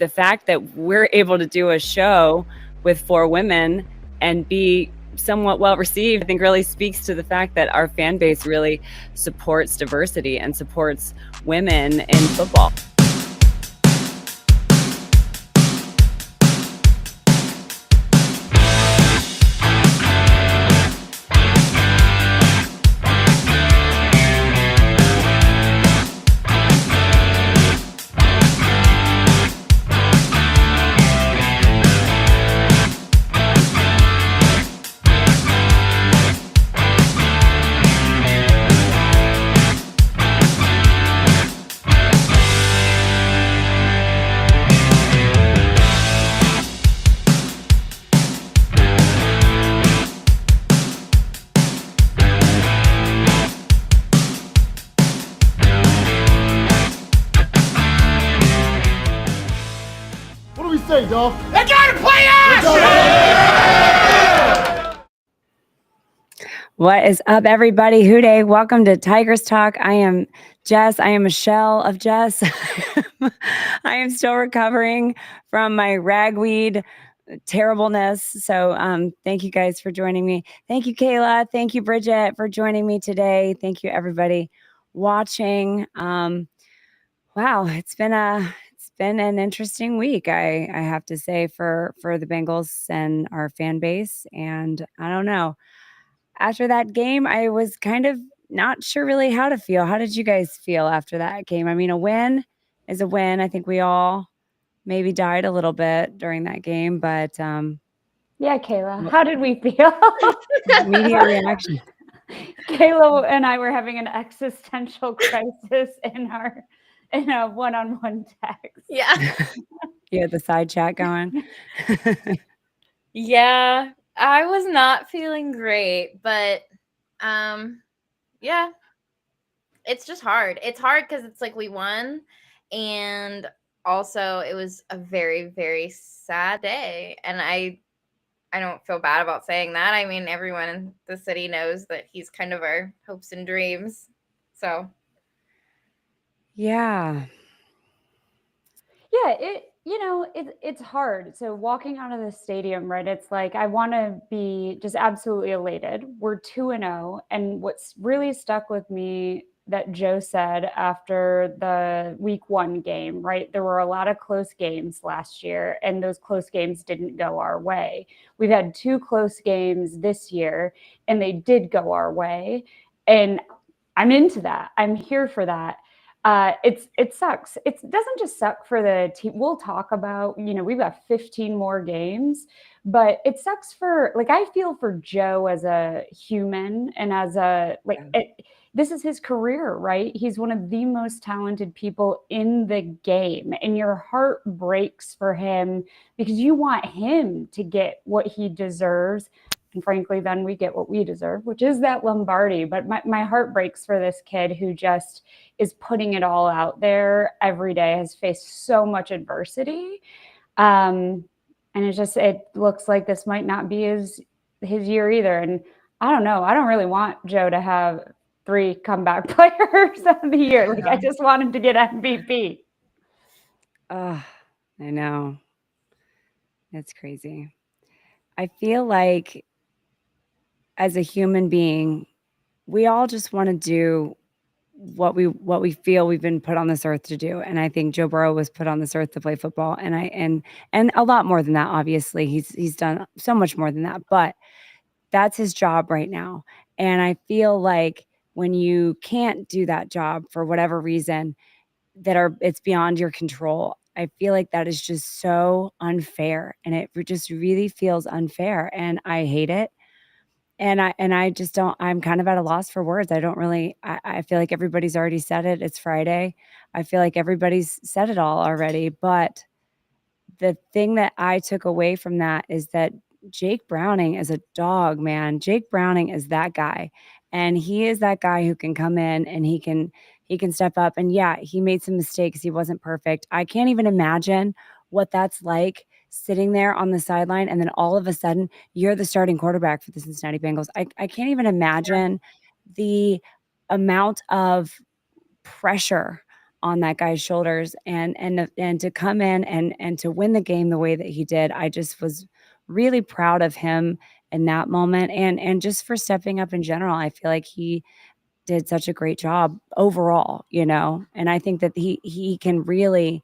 the fact that we're able to do a show with 4 women and be somewhat well received, I think really speaks to the fact that our fan base really supports diversity and supports women in football. Say, Dolph. They gotta play us! What is up, everybody? Hooday. Welcome to Tigress Talk. I am Jess. I am a shell of Jess. I am still recovering from my ragweed terribleness. So thank you guys for joining me. Thank you, Kayla. Thank you, Bridget, for joining me today. Thank you, everybody watching. Wow, it's been an interesting week, I have to say, for the Bengals and our fan base. And I don't know. After that game, I was kind of not sure really how to feel. How did you guys feel after that game? I mean, a win is a win. I think we all maybe died a little bit during that game, but yeah, Kayla, how did we feel? Immediate reaction. Kayla and I were having an existential crisis in a one-on-one text. Yeah. You had the side chat going. Yeah, I was not feeling great, but yeah, it's just hard. It's hard because it's like we won, and also it was a very, very sad day, and I don't feel bad about saying that. I mean, everyone in the city knows that he's kind of our hopes and dreams. So yeah. Yeah, it's hard. So walking out of the stadium, right? It's like I want to be just absolutely elated. We're 2-0, and what's really stuck with me that Joe said after the week 1 game, right? There were a lot of close games last year, and those close games didn't go our way. We've had 2 close games this year, and they did go our way. And I'm into that. I'm here for that. It sucks. It doesn't just suck for the team. We'll talk about, we've got 15 more games, but it sucks for, like, I feel for Joe as a human and as this is his career, right? He's one of the most talented people in the game, and your heart breaks for him because you want him to get what he deserves. And frankly, then we get what we deserve, which is that Lombardi. But my heart breaks for this kid who just is putting it all out there every day, has faced so much adversity. And it looks like this might not be his year either. And I don't know. I don't really want Joe to have 3 comeback players of the year. Like, I just want him to get MVP. I know. It's crazy. I feel like as a human being, we all just want to do what we feel we've been put on this earth to do. And I think Joe Burrow was put on this earth to play football. And a lot more than that, obviously. He's done so much more than that, but that's his job right now. And I feel like when you can't do that job for whatever reason it's beyond your control, I feel like that is just so unfair. And it just really feels unfair. And I hate it. And I just don't, I'm kind of at a loss for words. I don't really, I feel like everybody's already said it. It's Friday. I feel like everybody's said it all already. But the thing that I took away from that is that Jake Browning is a dog, man. Jake Browning is that guy. And he is that guy who can come in and he can step up. And yeah, he made some mistakes. He wasn't perfect. I can't even imagine what that's like, sitting there on the sideline, and then all of a sudden you're the starting quarterback for the Cincinnati Bengals. I can't even imagine the amount of pressure on that guy's shoulders, and to come in and to win the game the way that he did. I just was really proud of him in that moment, and just for stepping up in general. I feel like he did such a great job overall, and I think that he can really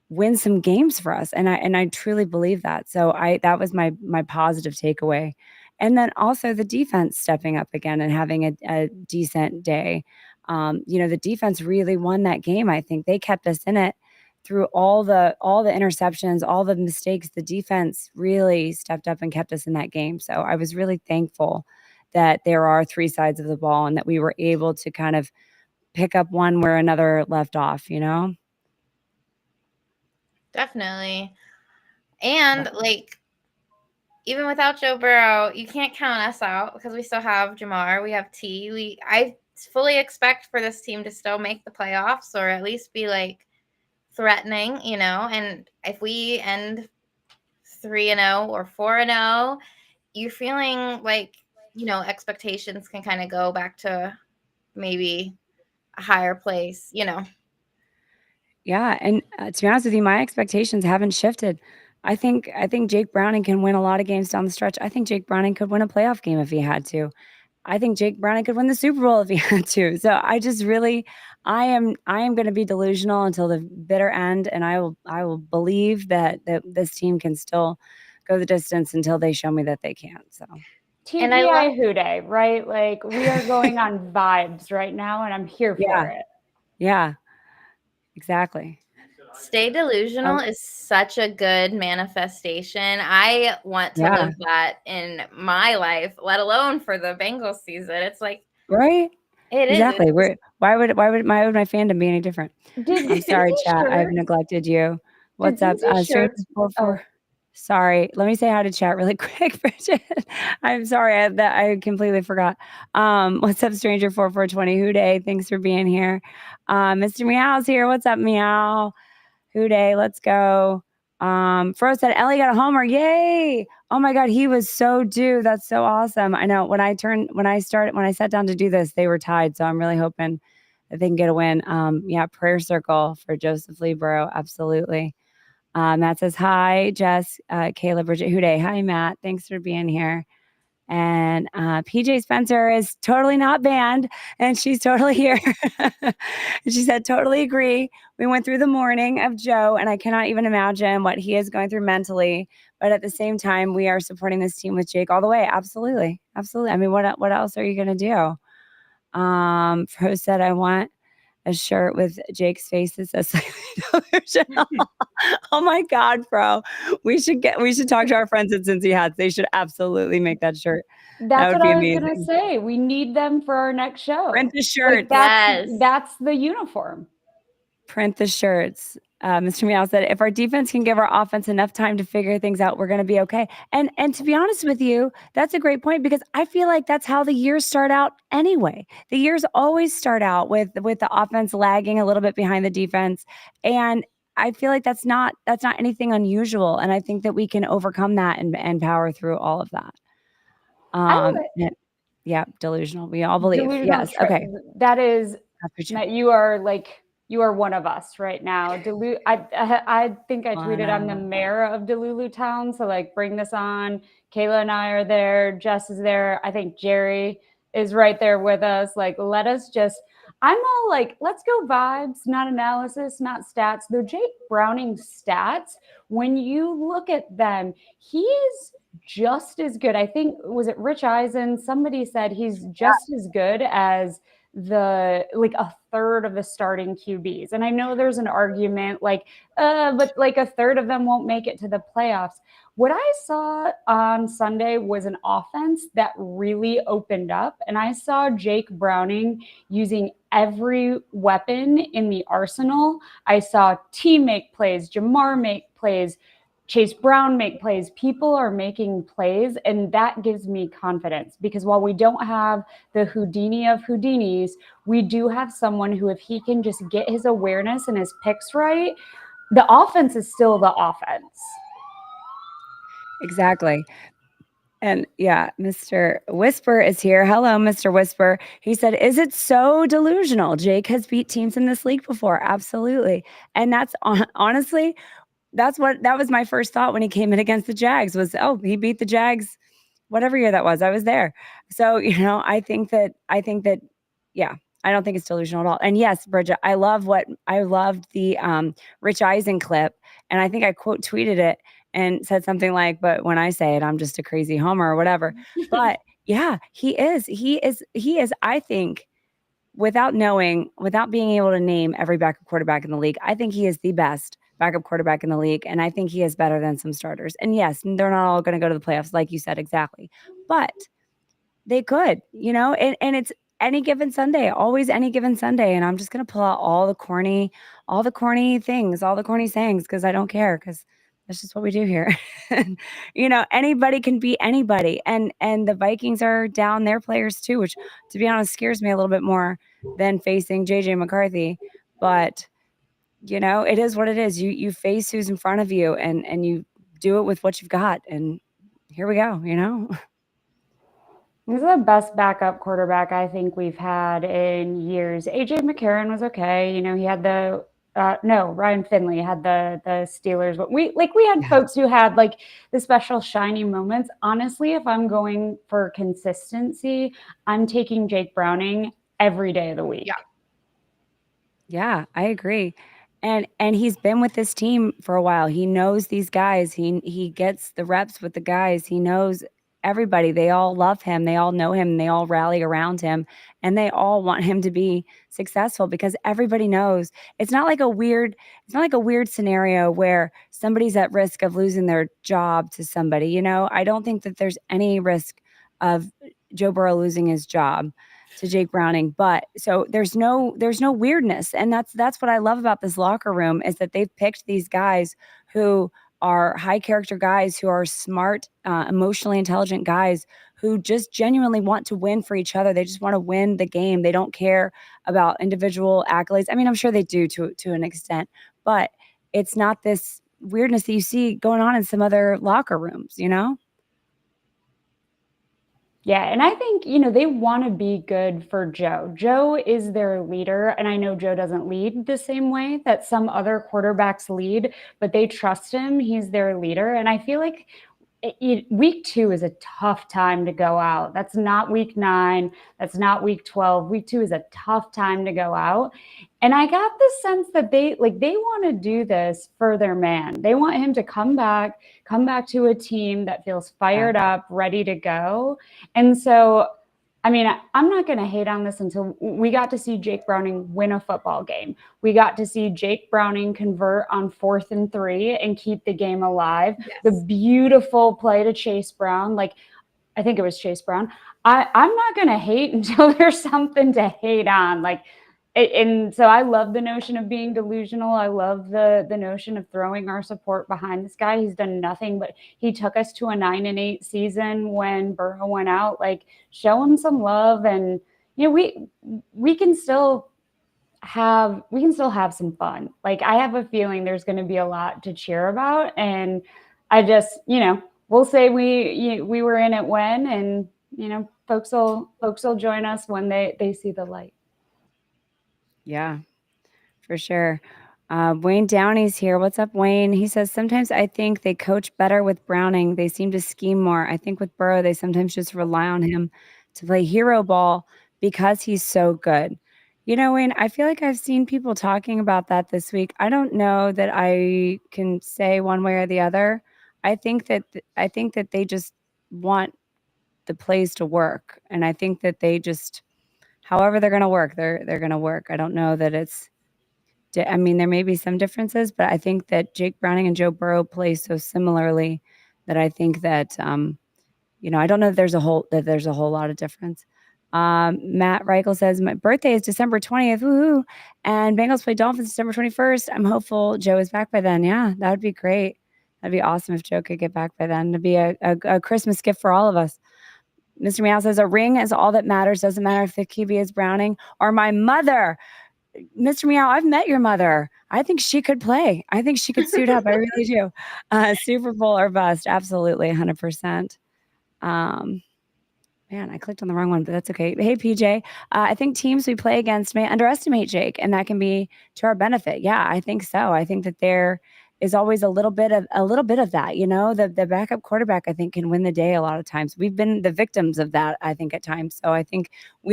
win some games for us, and I truly believe that. So I that was my positive takeaway. And then also the defense stepping up again and having a decent day. The defense really won that game. I think they kept us in it through all the interceptions, all the mistakes. The defense really stepped up and kept us in that game. So I was really thankful that there are three sides of the ball and that we were able to kind of pick up one where another left off. Definitely. And like, even without Joe Burrow, you can't count us out because we still have Jamar, we have T. I fully expect for this team to still make the playoffs or at least be like threatening, and if we end 3-0 or 4-0, you're feeling like, expectations can kind of go back to maybe a higher place. Yeah, and, to be honest with you, my expectations haven't shifted. I think Jake Browning can win a lot of games down the stretch. I think Jake Browning could win a playoff game if he had to. I think Jake Browning could win the Super Bowl if he had to. So I just really I am gonna be delusional until the bitter end, and I will believe that this team can still go the distance until they show me that they can't. So And I love TGI Who Day, right? Like we are going on vibes right now, and I'm here for Yeah. it. Yeah, exactly. Stay delusional Oh, is such a good manifestation. I want to yeah, live that in my life, let alone for the Bengals season. It's like right? it is. Exactly. It's just Why would my fandom be any different? Did I'm you sorry, see chat. I've shirts? neglected you. Did What's up? Cincy Stranger shirts? 44. Oh, Sorry. Let me say hi to chat really quick, Bridget. I'm sorry I completely forgot. What's up, Stranger 4420? Who day? Thanks for being here. Mr. Meow's here. What's up, Meow? Who day? Let's go. Fro said Ellie got a homer. Yay! Oh my god, he was so due. That's so awesome. I know when I sat down to do this, they were tied. So I'm really hoping that they can get a win. Yeah, prayer circle for Joseph Libero. Absolutely. Matt says hi, Jess, Kayla, Bridget, Huday. Hi, Matt. Thanks for being here. And PJ Spencer is totally not banned, and she's totally here. And she said, totally agree. We went through the morning of Joe, and I cannot even imagine what he is going through mentally. But at the same time, we are supporting this team with Jake all the way. Absolutely. Absolutely. I mean, what else are you going to do? Fro said, I want a shirt with Jake's face that says delusional. Oh my God, bro. We should talk to our friends at Cincy Hats. They should absolutely make that shirt. That that's would what be I was gonna amazing. say. We need them for our next show. Print the Like shirts. Yes. that's the uniform. Print the shirts. Mr. Meow said, if our defense can give our offense enough time to figure things out, we're going to be okay. And to be honest with you, that's a great point because I feel like that's how the years start out anyway. The years always start out with the offense lagging a little bit behind the defense, and I feel like that's not anything unusual. And I think that we can overcome that and power through all of that. I Yeah, yeah, delusional. We all believe. delusional. Yes. Okay. That is After chat. that you are one of us right now. I think I tweeted I'm the mayor of Delulu Town, so like bring this on. Kayla and I are there. Jess is there. I think Jerry is right there with us. Like let us just. I'm all like, let's go vibes, not analysis, not stats. Though Jake Browning stats, when you look at them, he is just as good. I think was it Rich Eisen? Somebody said he's just as good as like a third of the starting QBs. And I know there's an argument but like a third of them won't make it to the playoffs. What I saw on Sunday was an offense that really opened up. And I saw Jake Browning using every weapon in the arsenal. I saw T make plays, Jamar make plays, Chase Brown make plays. People are making plays, and that gives me confidence because while we don't have the Houdini of Houdinis, we do have someone who, if he can just get his awareness and his picks right, the offense is still the offense. Exactly. And yeah, Mr. Whisper is here. Hello, Mr. Whisper. He said, "Is it so delusional? Jake has beat teams in this league before." Absolutely. And that's honestly, that was my first thought when he came in against the Jags was, "Oh, he beat the Jags whatever year that was. I was there." So, I think that yeah, I don't think it's delusional at all. And yes, Bridget, I loved the Rich Eisen clip, and I think I quote tweeted it and said something like, "But when I say it, I'm just a crazy homer," or whatever. But yeah, he is, I think, without being able to name every backup quarterback in the league, I think he is the best backup quarterback in the league, and I think he is better than some starters. And yes, they're not all going to go to the playoffs, like you said, exactly, but they could, and it's any given Sunday, always any given Sunday. And I'm just going to pull out all the corny things, all the corny sayings, because I don't care, because that's just what we do here. Anybody can beat anybody, and the Vikings are down their players too, which, to be honest, scares me a little bit more than facing JJ McCarthy. But it is what it is. You face who's in front of you, and you do it with what you've got. And here we go. He's the best backup quarterback I think we've had in years. AJ McCarron was okay. He had the no, Ryan Finley had the Steelers. But we had Yeah. folks who had like the special shiny moments. Honestly, if I'm going for consistency, I'm taking Jake Browning every day of the week. Yeah. Yeah, I agree. And he's been with this team for a while. He knows these guys. He gets the reps with the guys. He knows everybody. They all love him. They all know him. They all rally around him, and they all want him to be successful, because everybody knows it's not like a weird scenario where somebody's at risk of losing their job to somebody. I don't think that there's any risk of Joe Burrow losing his job to Jake Browning. But so there's no weirdness, and that's what I love about this locker room, is that they've picked these guys who are high character guys, who are smart, emotionally intelligent guys, who just genuinely want to win for each other. They just want to win the game. They don't care about individual accolades. I mean, I'm sure they do to an extent, but it's not this weirdness that you see going on in some other locker rooms. Yeah, and I think, they want to be good for Joe. Joe is their leader, and I know Joe doesn't lead the same way that some other quarterbacks lead, but they trust him. He's their leader, and I feel like week 2 is a tough time to go out. That's not week 9. That's not week 12. Week 2 is a tough time to go out. And I got the sense that they want to do this for their man. They want him to come back to a team that feels fired up, ready to go. And so, I mean, I'm not going to hate on this until we got to see Jake Browning win a football game. We got to see Jake Browning convert on 4th and 3 and keep the game alive. Yes. The beautiful play to Chase Brown, I think it was Chase Brown. I'm not going to hate until there's something to hate on. And so I love the notion of being delusional. I love the notion of throwing our support behind this guy. He's done nothing, but he took us to a 9-8 season when Burrow went out. Show him some love, and we can still have some fun. I have a feeling there's going to be a lot to cheer about, and I just we'll say we were in it when, and folks will join us when they see the light. Yeah, for sure. Wayne Downey's here. What's up, Wayne? He says, sometimes I think they coach better with Browning. They seem to scheme more. I think with Burrow, they sometimes just rely on him to play hero ball because he's so good. Wayne, I feel like I've seen people talking about that this week. I don't know that I can say one way or the other. I think that they just want the plays to work, and I think that they just, however they're going to work, they're going to work. I don't know that it's. I mean, there may be some differences, but I think that Jake Browning and Joe Burrow play so similarly that I think that I don't know if there's a whole lot of difference. Matt Reichel says my birthday is December 20th, woohoo, and Bengals play Dolphins December 21st. I'm hopeful Joe is back by then. Yeah, that would be great. That'd be awesome if Joe could get back by then. It'd be a Christmas gift for all of us. Mr. Meow says a ring is all that matters. Doesn't matter if the QB is Browning or my mother. Mr. Meow, I've met your mother. I think she could play. I think she could suit up. I really do. Super Bowl or bust. Absolutely, 100%. Man, I clicked on the wrong one, but that's okay. Hey, PJ, I think teams we play against may underestimate Jake, and that can be to our benefit. Yeah, I think so. I think that there is always a little bit of that. The backup quarterback I think can win the day a lot of times. We've been the victims of that, I think, at times. So I think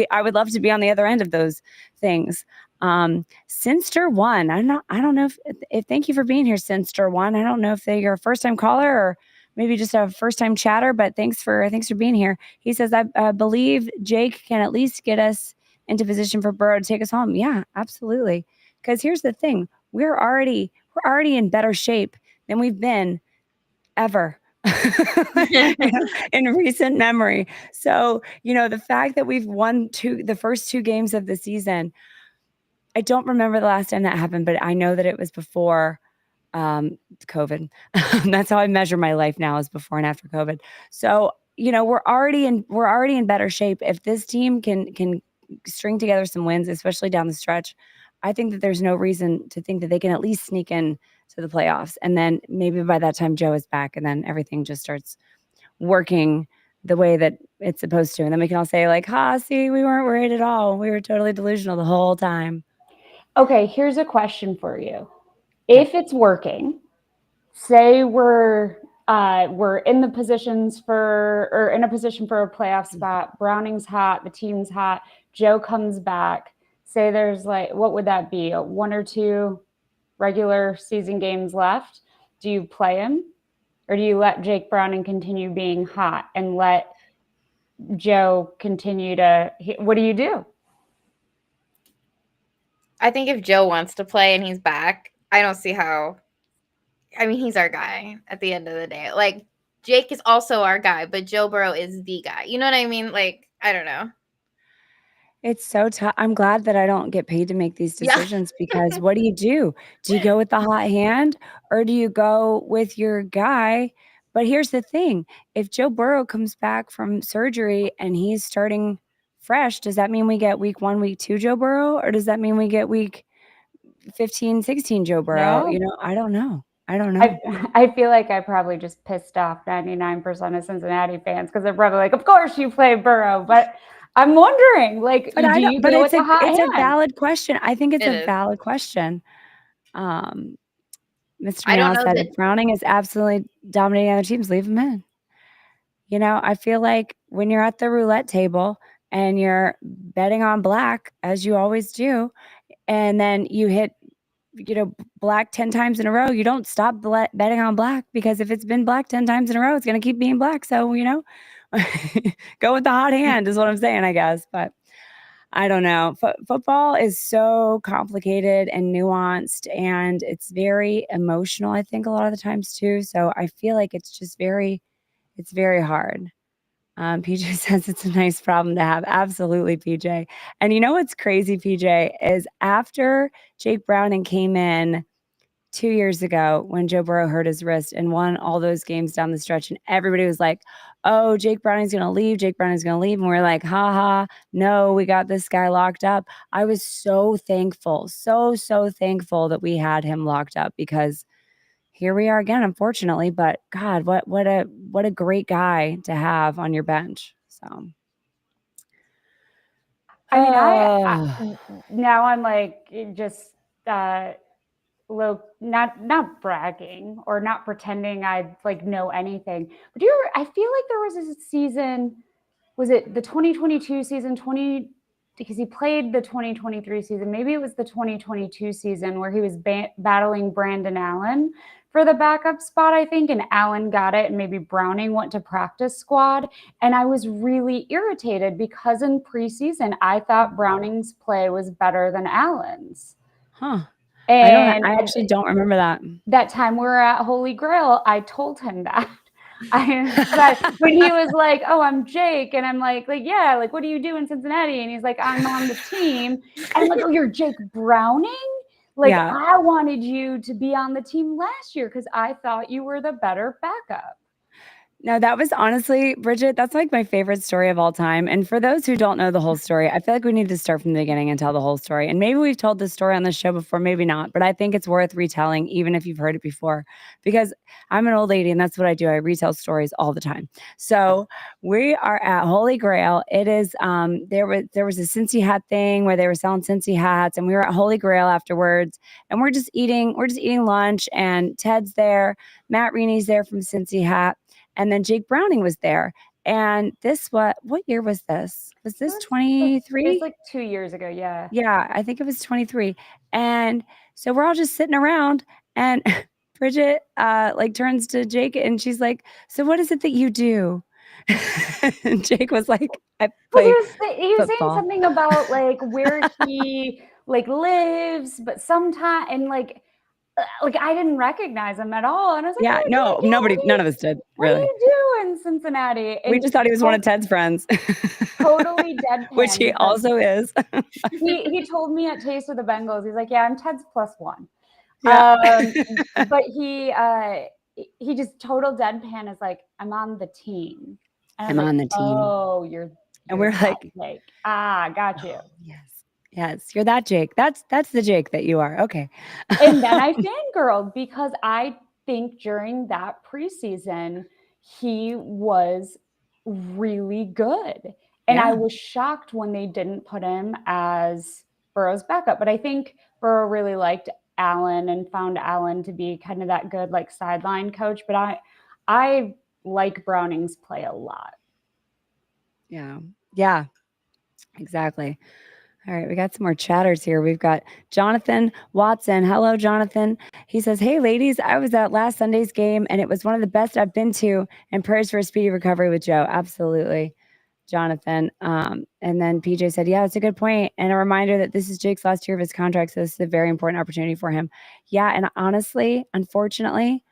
I would love to be on the other end of those things. Sinster one, I don't know if thank you for being here, Sinster one. I don't know if you're a first time caller or maybe just a first time chatter, but thanks for being here. He says, I believe Jake can at least get us into position for Burrow to take us home. Yeah, absolutely. Because here's the thing: we're already in better shape than we've been ever. In recent memory. So, the fact that we've won the first two games of the season, I don't remember the last time that happened, but I know that it was before COVID. That's how I measure my life now, is before and after COVID. So, we're already in better shape. If this team can string together some wins, especially down the stretch, I think that there's no reason to think that they can at least sneak in to the playoffs. And then maybe by that time Joe is back and then everything just starts working the way that it's supposed to. And then we can all say like, see, we weren't worried at all. We were totally delusional the whole time. Okay, here's a question for you. Yeah. If it's working, say we're in the positions for or in a position for a playoff spot. Browning's hot, the team's hot. Joe comes back. Say there's like, what would that be? One or two regular season games left. Do you play him, or do you let Jake Browning continue being hot and let Joe continue to? What do you do? I think if Joe wants to play and he's back, I don't see how. I mean, he's our guy at the end of the day. Like, Jake is also our guy, but Joe Burrow is the guy. You know what I mean? Like, I don't know. It's so tough. I'm glad that I don't get paid to make these Yeah. decisions because what do you do? Do you go with the hot hand or do you go with your guy? But here's the thing. If Joe Burrow comes back from surgery and he's starting fresh, does that mean we get week 1, week 2 Joe Burrow, or does that mean we get week 15, 16 Joe Burrow? Yeah. I don't know. I don't know. I feel like I probably just pissed off 99% of Cincinnati fans because they're probably like, of course you play Burrow. But I'm wondering, like, But do you but go with the hot it's a hand? valid question. I think it's It a is. valid question. Mr. I don't Meow know said, that. if Browning is absolutely dominating other teams, leave him in. I feel like when you're at the roulette table and you're betting on black, as you always do, and then you hit, black 10 times in a row, you don't stop betting on black, because if it's been black 10 times in a row, it's going to keep being black. So, go with the hot hand is what I'm saying, I guess. But I don't know. Football is so complicated and nuanced, and it's very emotional, I think, a lot of the times too. So I feel like it's very hard. PJ says it's a nice problem to have. Absolutely, PJ. And you know what's crazy, PJ, is after Jake Browning came in 2 years ago when Joe Burrow hurt his wrist and won all those games down the stretch, and everybody was like, oh, Jake Browning's going to leave. Jake Browning's going to leave. And we're like, ha, no, we got this guy locked up. I was so thankful, so thankful that we had him locked up, because here we are again, unfortunately. But God, what a great guy to have on your bench. So, I mean, oh, now I'm like just low, not bragging or not pretending I like know anything. But I feel like there was a season. Was it the 2022 season? Because he played the 2023 season. Maybe it was the 2022 season where he was battling Brandon Allen for the backup spot, I think, and Allen got it, and maybe Browning went to practice squad. And I was really irritated because in preseason, I thought Browning's play was better than Allen's. huh. And I actually don't remember that. that time we were at Holy Grail, I told him that. When he was like, "Oh, I'm Jake," and I'm like, yeah, like, what do you do in Cincinnati? And he's like, "I'm on the team." And I'm like, "Oh, you're Jake Browning? Like, Yeah. I wanted you to be on the team last year because I thought you were the better backup." No, that was honestly, Bridget, that's like my favorite story of all time. And for those who don't know the whole story, I feel like we need to start from the beginning and tell the whole story. And maybe we've told this story on the show before, maybe not, but I think it's worth retelling, even if you've heard it before, because I'm an old lady and that's what I do. I retell stories all the time. So we are at Holy Grail. It is there was a Cincy hat thing where they were selling Cincy hats, and we were at Holy Grail afterwards, and we're just eating lunch, and Ted's there, Matt Reeney's there from Cincy Hat. And then Jake Browning was there. And what year was this? Was this It was 23? like 2 years ago. Yeah. Yeah, I think it was 23. And so we're all just sitting around, and Bridget like turns to Jake and she's like, "So what is it that you do?" And Jake was like, "I Well, play he was saying football." something about like where he like lives, but sometimes and like I didn't recognize him at all, and I was like, Yeah, "Oh, no, Jake, yeah, none of us did, what do really. you do in Cincinnati?" We And just thought he was one of Ted's friends. totally Which deadpan he because also is. he told me at Taste of the Bengals, he's like, "Yeah, I'm Ted's +1." Yeah. But he just total deadpan is like, "I'm on the team," and I was I'm like, on the team. "Oh, And you're we're that like, Jake. Ah, got you." oh, yes. Yes, you're that Jake. That's the Jake that you are. Okay. And then I fangirled because I think during that preseason, he was really good. And I Yeah. was shocked when they didn't put him as Burrow's backup. But I think Burrow really liked Allen and found Allen to be kind of that good like sideline coach. But I like Browning's play a lot. Yeah. Yeah. Exactly. All right, we got some more chatters here. We've got Jonathan Watson. Hello, Jonathan. He says, "Hey, ladies, I was at last Sunday's game and it was one of the best I've been to. And prayers for a speedy recovery with Joe." Absolutely, Jonathan. And then PJ said, "Yeah, it's a good point. And a reminder that this is Jake's last year of his contract. So this is a very important opportunity for him." Yeah. And honestly, unfortunately,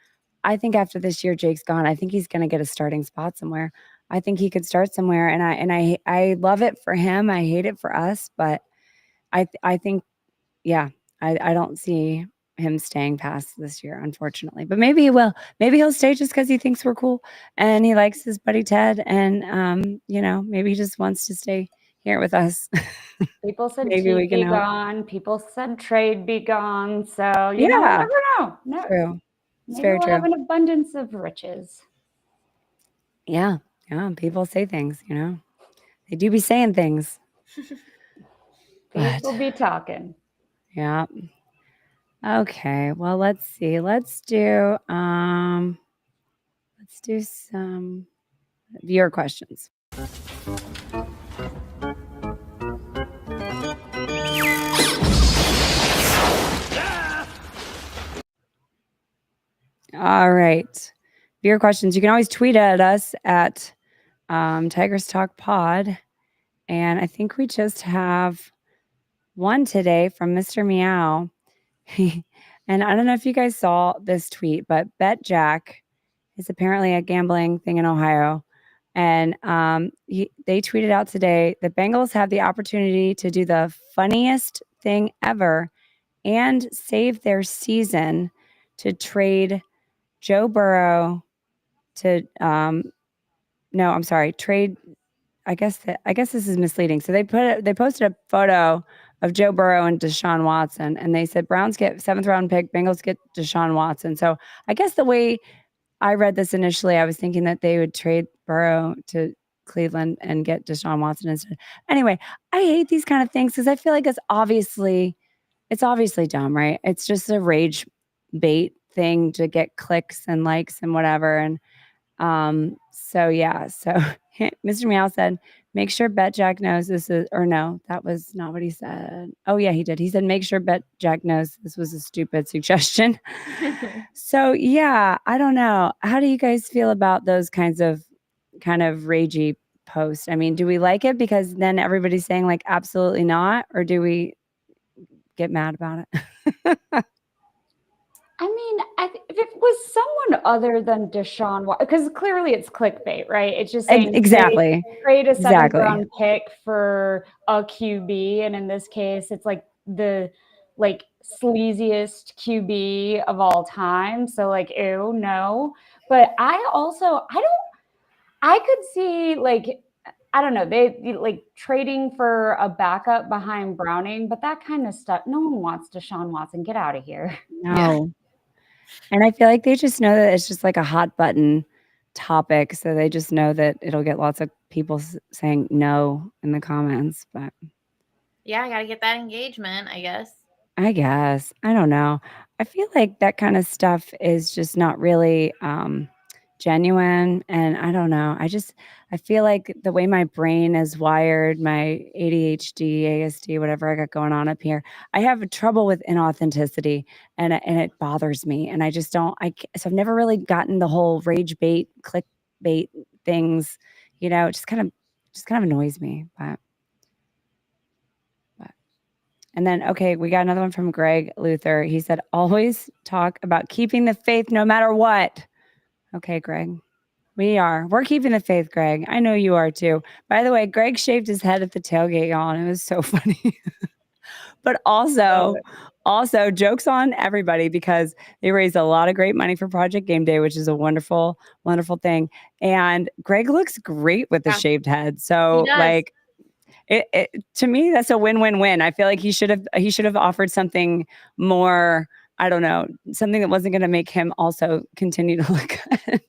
I think after this year, Jake's gone. I think he's going to get a starting spot somewhere. I think he could start somewhere. And I love it for him. I hate it for us, but I think, yeah, I don't see him staying past this year, unfortunately. But maybe he will. Maybe he'll stay just because he thinks we're cool and he likes his buddy Ted. And maybe he just wants to stay here with us. People said Maybe we Teague can be help. gone. People said trade be gone. So, Yeah, never know. No, true. It's maybe very we'll have true. an abundance of riches. Yeah, yeah. People say things. They do be saying things, These but will be talking. yeah. Okay. Well, let's see. Let's do some viewer questions. All right. Viewer questions. You can always tweet at us at Tigress Talk Pod. And I think we just have one today from Mr. Meow. And I don't know if you guys saw this tweet, but Bet Jack is apparently a gambling thing in Ohio. And they tweeted out today the Bengals have the opportunity to do the funniest thing ever and save their season to trade Joe Burrow to no, I'm sorry, trade. I guess this is misleading. So they posted a photo of Joe Burrow and Deshaun Watson, and they said Browns get 7th round pick, Bengals get Deshaun Watson. So I guess the way I read this initially, I was thinking that they would trade Burrow to Cleveland and get Deshaun Watson instead. Anyway, I hate these kind of things because I feel like it's obviously dumb, right? It's just a rage bait thing to get clicks and likes and whatever. And so yeah, so Mr. Meow said, "Make sure Bet Jack knows this is," or no, that was not what he said. Oh yeah, he did. He said, "Make sure Bet Jack knows this was a stupid suggestion." So yeah, I don't know. How do you guys feel about those kinds of kind of ragey posts? I mean, do we like it because then everybody's saying like absolutely not, or do we get mad about it? I mean, if it was someone other than Deshaun, because clearly it's clickbait, right? It's just saying Exactly. trade a seventh Exactly. round pick for a QB, and in this case, it's like the sleaziest QB of all time. So ew, no. But I don't I could see like I don't know, they like trading for a backup behind Browning, but that kind of stuff. No one wants Deshaun Watson. Get out of here. Yeah. No. And I feel like they just know that it's just like a hot button topic, so they just know that it'll get lots of people saying no in the comments, but Yeah, I got to get that engagement, I guess. I guess. I don't know. I feel like that kind of stuff is just not really genuine. And I don't know. I feel like the way my brain is wired, my ADHD, ASD, whatever I got going on up here, I have trouble with inauthenticity and it bothers me. And I just don't, so I've never really gotten the whole rage bait, clickbait things, it just kind of annoys me. But and then, okay, we got another one from Greg Luther. He said, always talk about keeping the faith no matter what. Okay, Greg. We're keeping the faith, Greg. I know you are too. By the way, Greg shaved his head at the tailgate, y'all, and it was so funny. But also jokes on everybody because they raised a lot of great money for Project Game Day, which is a wonderful, wonderful thing. And Greg looks great with the shaved head. He So does. like to me, that's a win-win-win. I feel like he should have offered something more, I don't know, something that wasn't going to make him also continue to look good.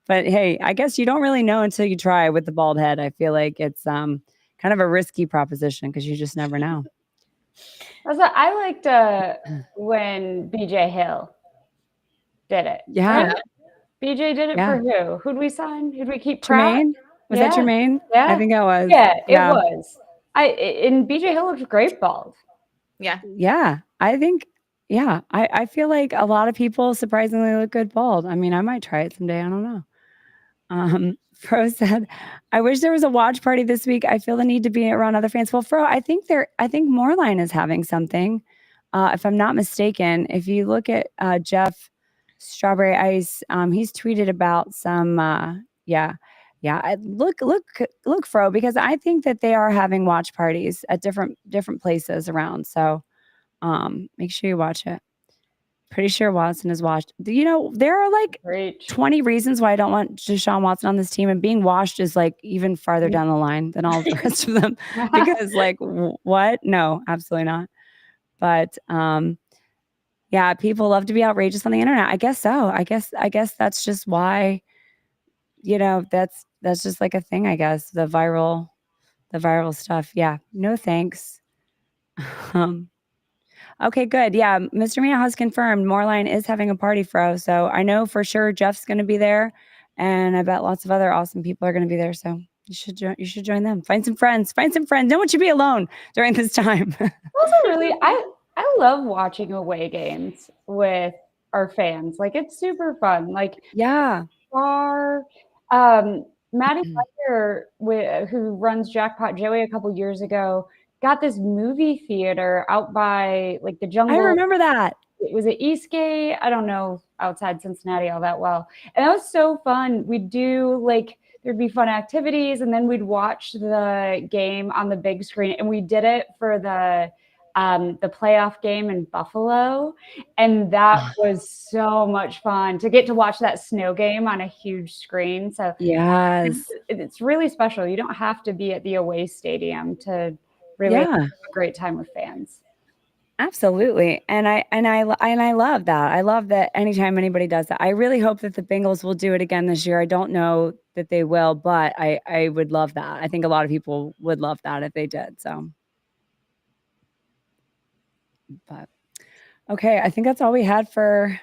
But hey, I guess you don't really know until you try with the bald head. I feel like it's kind of a risky proposition because you just never know. I liked when BJ Hill did it. Yeah. Right? BJ did it for who? Who'd we sign? Who'd we keep? Tremaine? Was that Tremaine? Yeah. I think that was. Yeah, it was. And BJ Hill looked great bald. Yeah. Yeah. I think, I feel like a lot of people surprisingly look good bald. I mean, I might try it someday. I don't know. Fro said, I wish there was a watch party this week. I feel the need to be around other fans. Well, Fro, I think Moreline is having something. If I'm not mistaken, if you look at Jeff Strawberry Ice, he's tweeted about some look, Fro, because I think that they are having watch parties at different places around. So make sure you watch it. Pretty sure Watson is washed. There are like 20 reasons why I don't want Deshaun Watson on this team, and being washed is like even farther down the line than all the rest of them. Because like what? No, absolutely not. But yeah, people love to be outrageous on the internet. I guess so. I guess that's just why, that's just like a thing, I guess. The viral stuff. Yeah. No thanks. Okay, good. Yeah, Mr. Mia has confirmed Moreline is having a party, Fro. So I know for sure Jeff's going to be there, and I bet lots of other awesome people are going to be there. So you should join them. Find some friends. Don't want you to be alone during this time. Also, really, I love watching away games with our fans. Like it's super fun. Like Maddie Fletcher, who runs Jackpot Joey a couple years ago, got this movie theater out by like the jungle. I remember that. It was at Eastgate. I don't know outside Cincinnati all that well. And that was so fun. We'd do like, there'd be fun activities, and then we'd watch the game on the big screen. And we did it for the playoff game in Buffalo. And that was so much fun to get to watch that snow game on a huge screen. So yes, it's really special. You don't have to be at the away stadium to really have a great time with fans. Absolutely. And I love that. I love that anytime anybody does that. I really hope that the Bengals will do it again this year. I don't know that they will, but I would love that. I think a lot of people would love that if they did. So, but okay, I think that's all we had for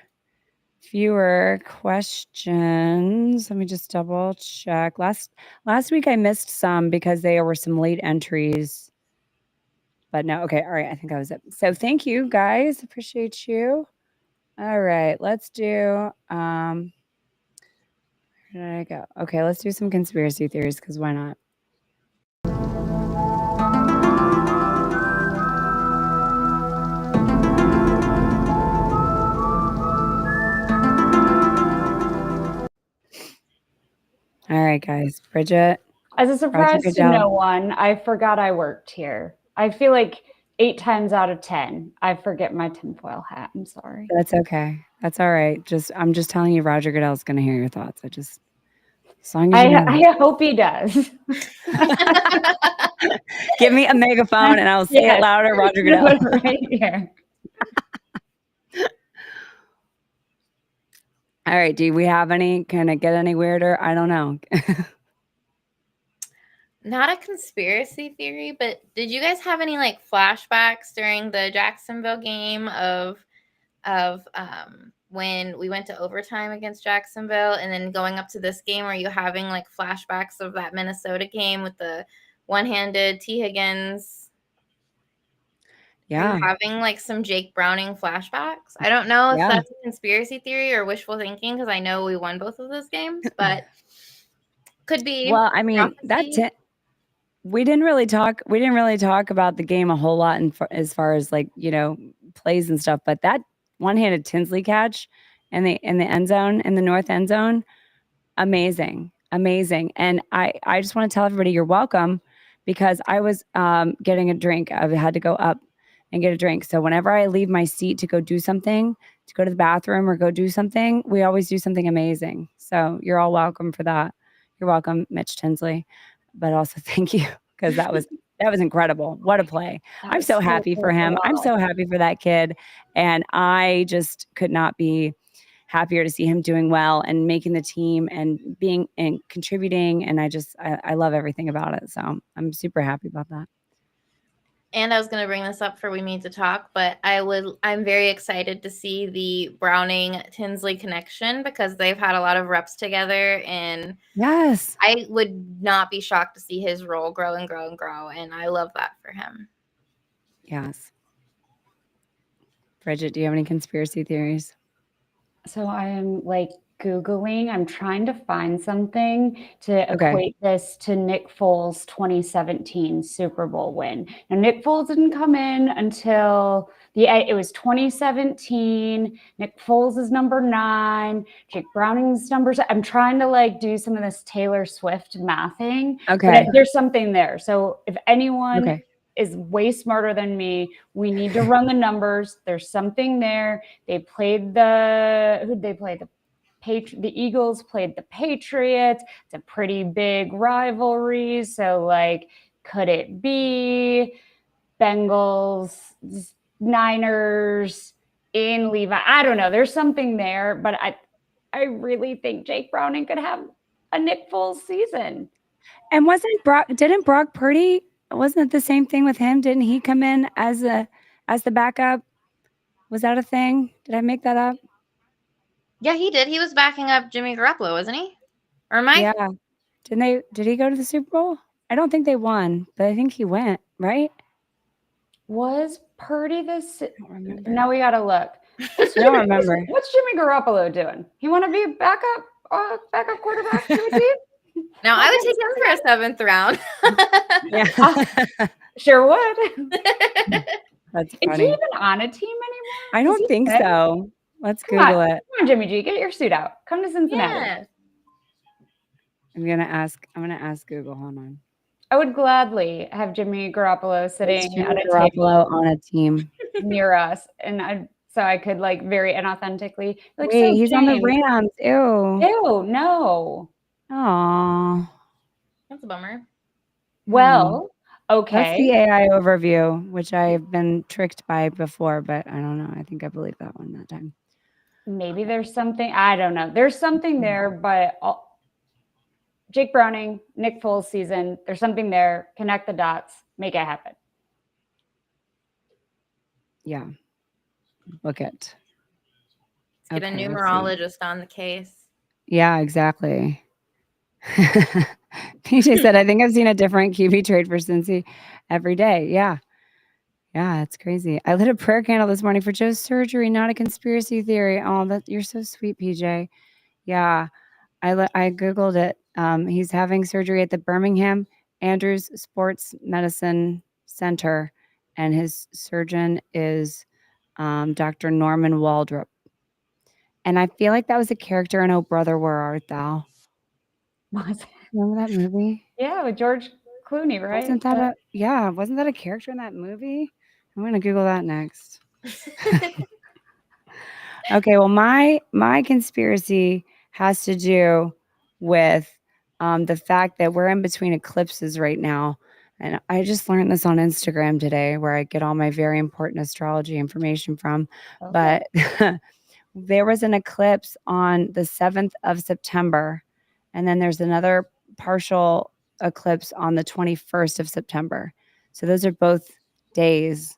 viewer questions. Let me just double check. Last week I missed some because there were some late entries. But no, okay, all right, I think that was it. So thank you, guys. Appreciate you. All right, let's do, where did I go? Okay, let's do some conspiracy theories, because why not? All right, guys. Bridget. As a surprise to no one, I forgot I worked here. I feel like 8 times out of 10, I forget my tinfoil hat. I'm sorry. That's okay. That's all right. I'm just telling you, Roger Goodell's going to hear your thoughts. As long as you know. I hope he does. Give me a megaphone and I'll say it Yes. louder, Roger Goodell. Right here. All right, do we have any? Can it get any weirder? I don't know. Not a conspiracy theory, but did you guys have any like flashbacks during the Jacksonville game of when we went to overtime against Jacksonville and then going up to this game? Are you having like flashbacks of that Minnesota game with the one-handed T. Higgins? Are you Yeah. having like some Jake Browning flashbacks? I don't know if Yeah. that's a conspiracy theory or wishful thinking because I know we won both of those games, but could be Well, I mean, prophecy. we didn't really talk about the game a whole lot as far as like, plays and stuff, but that one-handed Tinsley catch in the end zone, in the north end zone, amazing, amazing. And I just want to tell everybody you're welcome because I was getting a drink. I had to go up and get a drink. So whenever I leave my seat to go do something, to go to the bathroom or go do something, we always do something amazing. So you're all welcome for that. You're welcome, Mitch Tinsley. But also thank you because that was incredible. What a play. I'm so happy for him. I'm so happy for that kid. And I just could not be happier to see him doing well and making the team and being and contributing. And I love everything about it. So I'm super happy about that. And I was going to bring this up for We Need to Talk, but I'm very excited to see the Browning Tinsley connection because they've had a lot of reps together, and yes, I would not be shocked to see his role grow and grow and grow. And I love that for him. Yes. Bridget, do you have any conspiracy theories? So I am like Googling, I'm trying to find something to Okay. equate this to Nick Foles' 2017 Super Bowl win. Now, Nick Foles didn't come in until it was 2017. Nick Foles is number 9. Jake Browning's number. I'm trying to like do some of this Taylor Swift mathing. Okay. But there's something there. So if anyone Okay. is way smarter than me, we need to run the numbers. There's something there. They played who'd they play? The Eagles played the Patriots. It's a pretty big rivalry. So, like, could it be Bengals, Niners in Levi? I don't know. There's something there, but I really think Jake Browning could have a Nick Foles season. And didn't Brock Purdy, wasn't it the same thing with him? Didn't he come in as the backup? Was that a thing? Did I make that up? Yeah, he did. He was backing up Jimmy Garoppolo, wasn't he? Or am I? Yeah. Did he go to the Super Bowl? I don't think they won, but I think he went, right? Was Purdy this? I don't remember. Now we got to look. I don't remember. What's Jimmy Garoppolo doing? He want to be backup quarterback to a team? No, I would take him for a 7th round. Yeah. Sure would. That's Is he funny. even on a team anymore? I don't think so. Let's Google it. Come on, Jimmy G, get your suit out. Come to Cincinnati. Yeah. I'm gonna ask Google. Hold on. I would gladly have Jimmy Garoppolo sitting at a Garoppolo on a team near us, and so I could like very inauthentically like. Wait, so he's James, on the Rams. Ew. Ew, no. Aww. That's a bummer. Well, That's the okay. AI overview, which I've been tricked by before, but I don't know. I think I believe that one that time. Maybe there's something. I don't know. There's something there, but Jake Browning, Nick Foles season. There's something there. Connect the dots. Make it happen. Yeah. Book it. Let's get a numerologist on the case. Yeah, exactly. PJ said, I think I've seen a different QB trade for Cincy every day. Yeah. Yeah, it's crazy. I lit a prayer candle this morning for Joe's surgery, not a conspiracy theory. Oh, you're so sweet, PJ. Yeah. I Googled it. He's having surgery at the Birmingham Andrews Sports Medicine Center, and his surgeon is Dr. Norman Waldrop. And I feel like that was a character in Oh Brother, Where Art Thou? Remember that movie? Yeah, with George Clooney, right? Wasn't that a character in that movie? I'm going to Google that next. Okay, well, my conspiracy has to do with the fact that we're in between eclipses right now. And I just learned this on Instagram today, where I get all my very important astrology information from. Okay. But there was an eclipse on the 7th of September. And then there's another partial eclipse on the 21st of September. So those are both days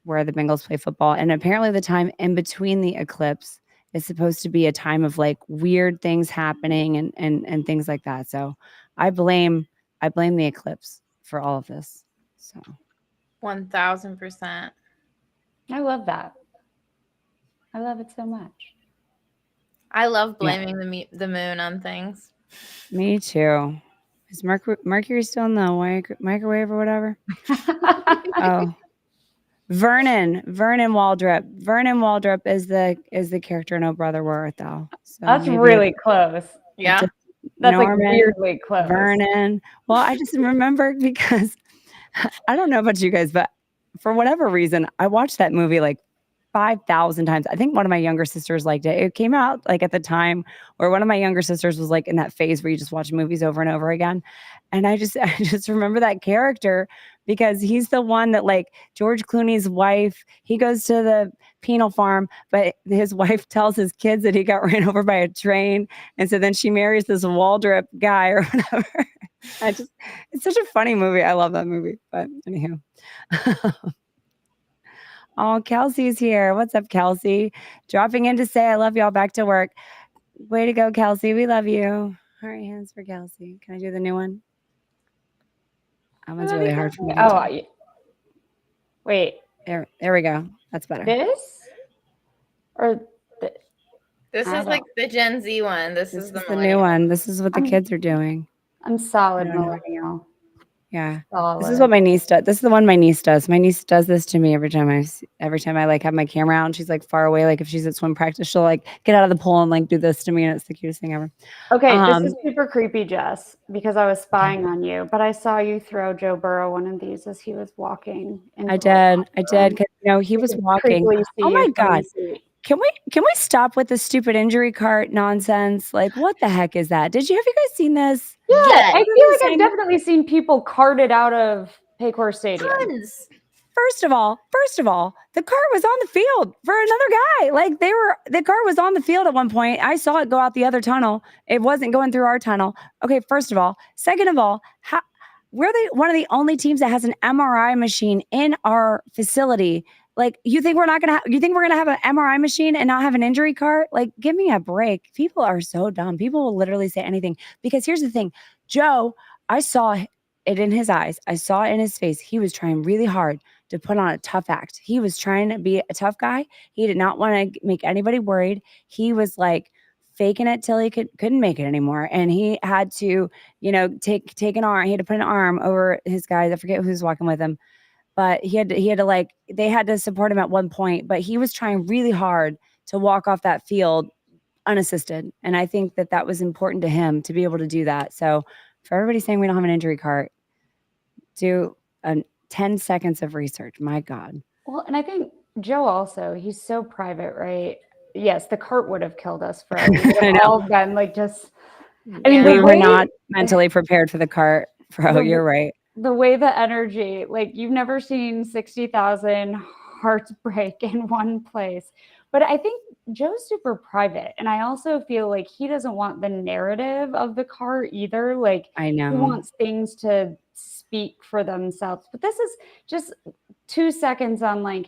where the Bengals play football. And apparently, the time in between the eclipse is supposed to be a time of like weird things happening and things like that. So I blame the eclipse for all of this. So 1000%. I love that. I love it so much. I love Yeah. blaming the moon on things. Me too. Is Mercury still in the microwave or whatever? Oh, Vernon Waldrop. Vernon Waldrop is the character in Oh Brother Where Art Thou. So That's maybe really close. Yeah. That's like Norman, weirdly close. Vernon. Well, I just remember because I don't know about you guys, but for whatever reason, I watched that movie like 5,000 times. I think one of my younger sisters liked it. It came out like at the time where one of my younger sisters was like in that phase where you just watch movies over and over again. And I just remember that character because he's the one that like George Clooney's wife, he goes to the penal farm, but his wife tells his kids that he got ran over by a train. And so then she marries this Waldrop guy or whatever. It's such a funny movie. I love that movie. But anywho. Oh, Kelsey's here. What's up, Kelsey? Dropping in to say I love y'all. Back to work. Way to go, Kelsey. We love you. All right, hands for Kelsey. Can I do the new one? That one's really hard for me to do. Wait. There we go. That's better. This? Or this is like the Gen Z one. This is the new one. This is what the kids are doing. I'm solid millennial. Yeah. Solid. This is what my niece does. This is the one my niece does. My niece does this to me every time I like have my camera out and she's like far away. Like if she's at swim practice, she'll like get out of the pool and like do this to me. And it's the cutest thing ever. Okay. This is super creepy, Jess, because I was spying on you, but I saw you throw Joe Burrow one of these as he was walking. I did. Because he was walking. Oh my God. Can we stop with the stupid injury cart nonsense? Like, what the heck is that? Have you guys seen this? Yeah, I feel like I've definitely seen people carted out of Paycor Stadium. Tons. First of all, the cart was on the field for another guy. Like the cart was on the field at one point. I saw it go out the other tunnel. It wasn't going through our tunnel. Okay, first of all. Second of all, we're one of the only teams that has an MRI machine in our facility. Like, you think we're gonna have an MRI machine and not have an injury cart? Like, give me a break. People are so dumb. People will literally say anything. Because here's the thing, Joe, I saw it in his eyes. I saw it in his face. He was trying really hard to put on a tough act. He was trying to be a tough guy. He did not want to make anybody worried. He was like faking it till he couldn't make it anymore. And he had to, take an arm. He had to put an arm over his guys. I forget who's walking with him. But he had to like, they had to support him at one point, but he was trying really hard to walk off that field unassisted. And I think that was important to him to be able to do that. So for everybody saying we don't have an injury cart, do 10 seconds of research. My God. Well, and I think Joe also, he's so private, right? Yes, the cart would have killed us for we would have all been like just, I mean, we were not mentally prepared for the cart, bro. You're right. The way the energy, like you've never seen 60,000 hearts break in one place. But I think Joe's super private. And I also feel like he doesn't want the narrative of the cart either. Like, I know. He wants things to speak for themselves. But this is just 2 seconds on like,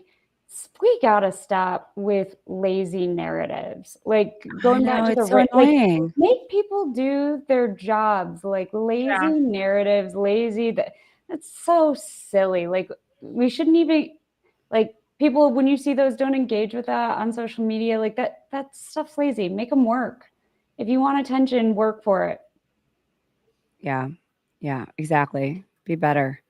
we gotta stop with lazy narratives. Like going back to the make people do their jobs. Like lazy narratives, that's so silly. Like we shouldn't even like people when you see those, don't engage with that on social media. Like that stuff's lazy. Make them work. If you want attention, work for it. Yeah, exactly. Be better.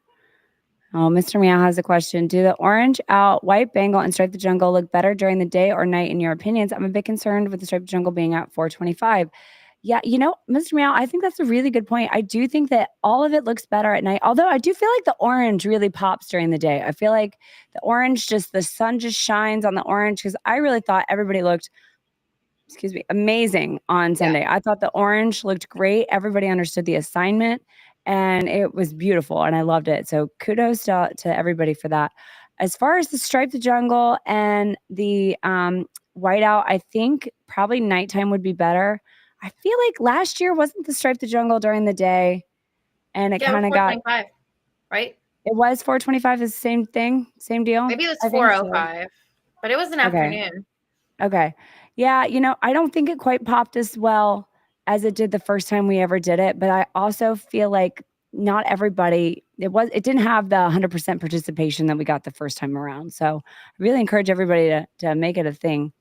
Oh, Mr. Meow has a question. Do the orange out, white Bengal, and striped jungle look better during the day or night in your opinions? I'm a bit concerned with the striped jungle being at 425. Yeah, Mr. Meow, I think that's a really good point. I do think that all of it looks better at night. Although I do feel like the orange really pops during the day. I feel like the orange the sun just shines on the orange because I really thought everybody looked amazing on Sunday. I thought the orange looked great. Everybody understood the assignment, and it was beautiful, and I loved it. So kudos to everybody for that. As far as the Stripe the Jungle and the whiteout, I think probably nighttime would be better. I feel like last year wasn't the Stripe the Jungle during the day, and it Yeah, it kind was of got 425, right? it was 425 is the same thing, same deal. Maybe it was I think so. 405, but it was an Okay. afternoon. Okay. Yeah, I don't think it quite popped as well as it did the first time we ever did it, but I also feel like not everybody it didn't have the 100% participation that we got the first time around. So, I really encourage everybody to make it a thing.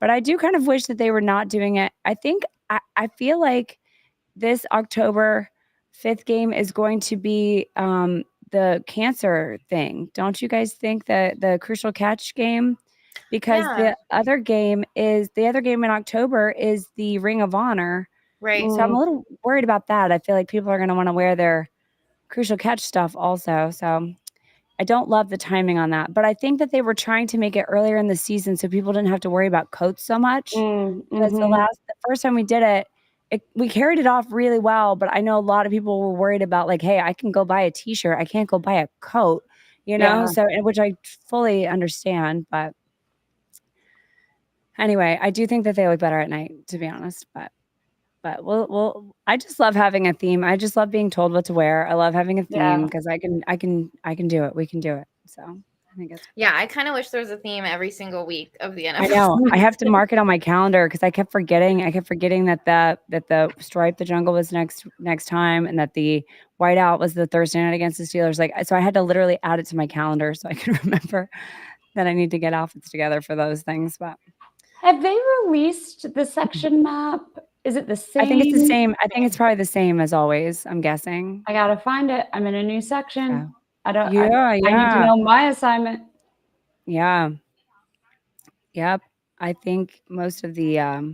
But I do kind of wish that they were not doing it. I feel like this October 5th game is going to be the cancer thing. Don't you guys think that the crucial catch game? Because Yeah. the other game in October is the Ring of Honor. Right. So I'm a little worried about that. I feel like people are going to want to wear their crucial catch stuff also. So I don't love the timing on that, but I think that they were trying to make it earlier in the season so people didn't have to worry about coats so much. Because the first time we did it, we carried it off really well, but I know a lot of people were worried about like, hey, I can go buy a t-shirt, I can't go buy a coat, Yeah. So which I fully understand, but anyway, I do think that they look better at night, to be honest, but we'll I just love having a theme. I just love being told what to wear. I love having a Yeah. theme because I can do it. We can do it. So I think it's Yeah, I kind of wish there was a theme every single week of the NFL. I know. I have to mark it on my calendar because I kept forgetting. I kept forgetting that the Stripe the Jungle was next time, and that the whiteout was the Thursday night against the Steelers. Like, so I had to literally add it to my calendar so I could remember that I need to get outfits together for those things. But Have they released the section map? Is it the same? I think it's the same. I think it's probably the same as always. I'm guessing. I gotta find it. I'm in a new section. Yeah. I Yeah, need to know my assignment. Yeah. Yep. I think most of the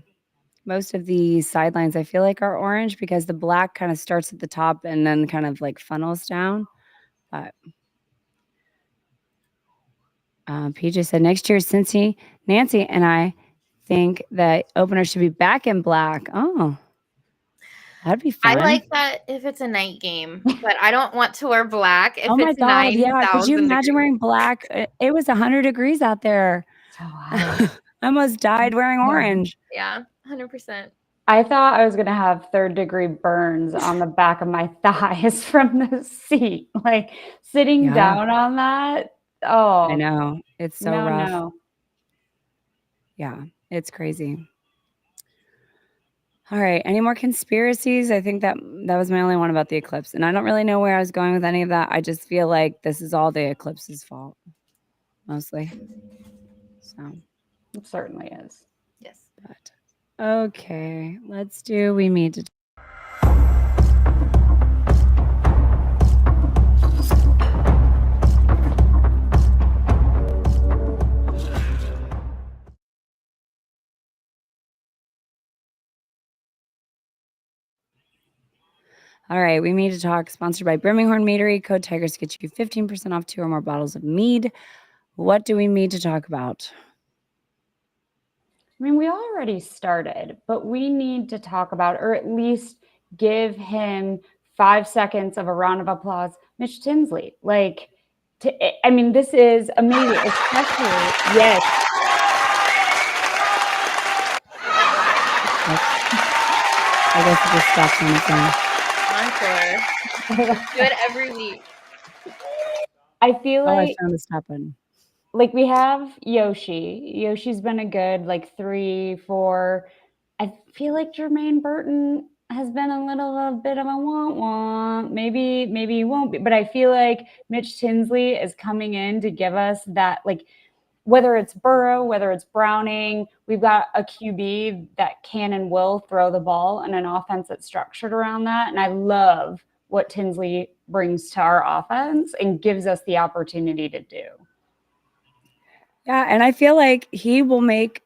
sidelines I feel like are orange because the black kind of starts at the top and then kind of like funnels down. But PJ said next year, Cincy, Nancy, and I think the opener should be back in black. Oh, that'd be I fun. like that if it's a night game, but I don't want to wear black if Oh my it's God, yeah. Could you 9,000 imagine degrees. wearing black? It was 100 degrees out there. So hot. I almost died wearing orange. Yeah, 100%. I thought I was gonna have third-degree burns on the back of my thighs from the seat, like sitting Yeah. down on that. Oh, I know. It's so rough. No. Yeah, it's crazy. All right. Any more conspiracies? I think that was my only one about the eclipse. And I don't really know where I was going with any of that. I just feel like this is all the eclipse's fault, mostly. So It certainly is. Yes. but okay. Let's do we need to All right, we need to talk. Sponsored by Birmingham Meadery. Code Tigress gets you 15% off 2 or more bottles of mead. What do we need to talk about? I mean, we already started, but we need to talk about, or at least give him 5 seconds of a round of applause, Mitch Tinsley. Like, I mean, this is amazing, especially, yes. I guess it just stops on its own. Do it every week. I feel like I found the stop button. Like we have Yoshi. Yoshi's been a good like 3, 4. I feel like Jermaine Burton has been a bit of a want. Maybe he won't be, but I feel like Mitch Tinsley is coming in to give us that, like, whether it's Burrow, whether it's Browning, we've got a QB that can and will throw the ball and an offense that's structured around that. And I love what Tinsley brings to our offense and gives us the opportunity to do. Yeah, and I feel like he will make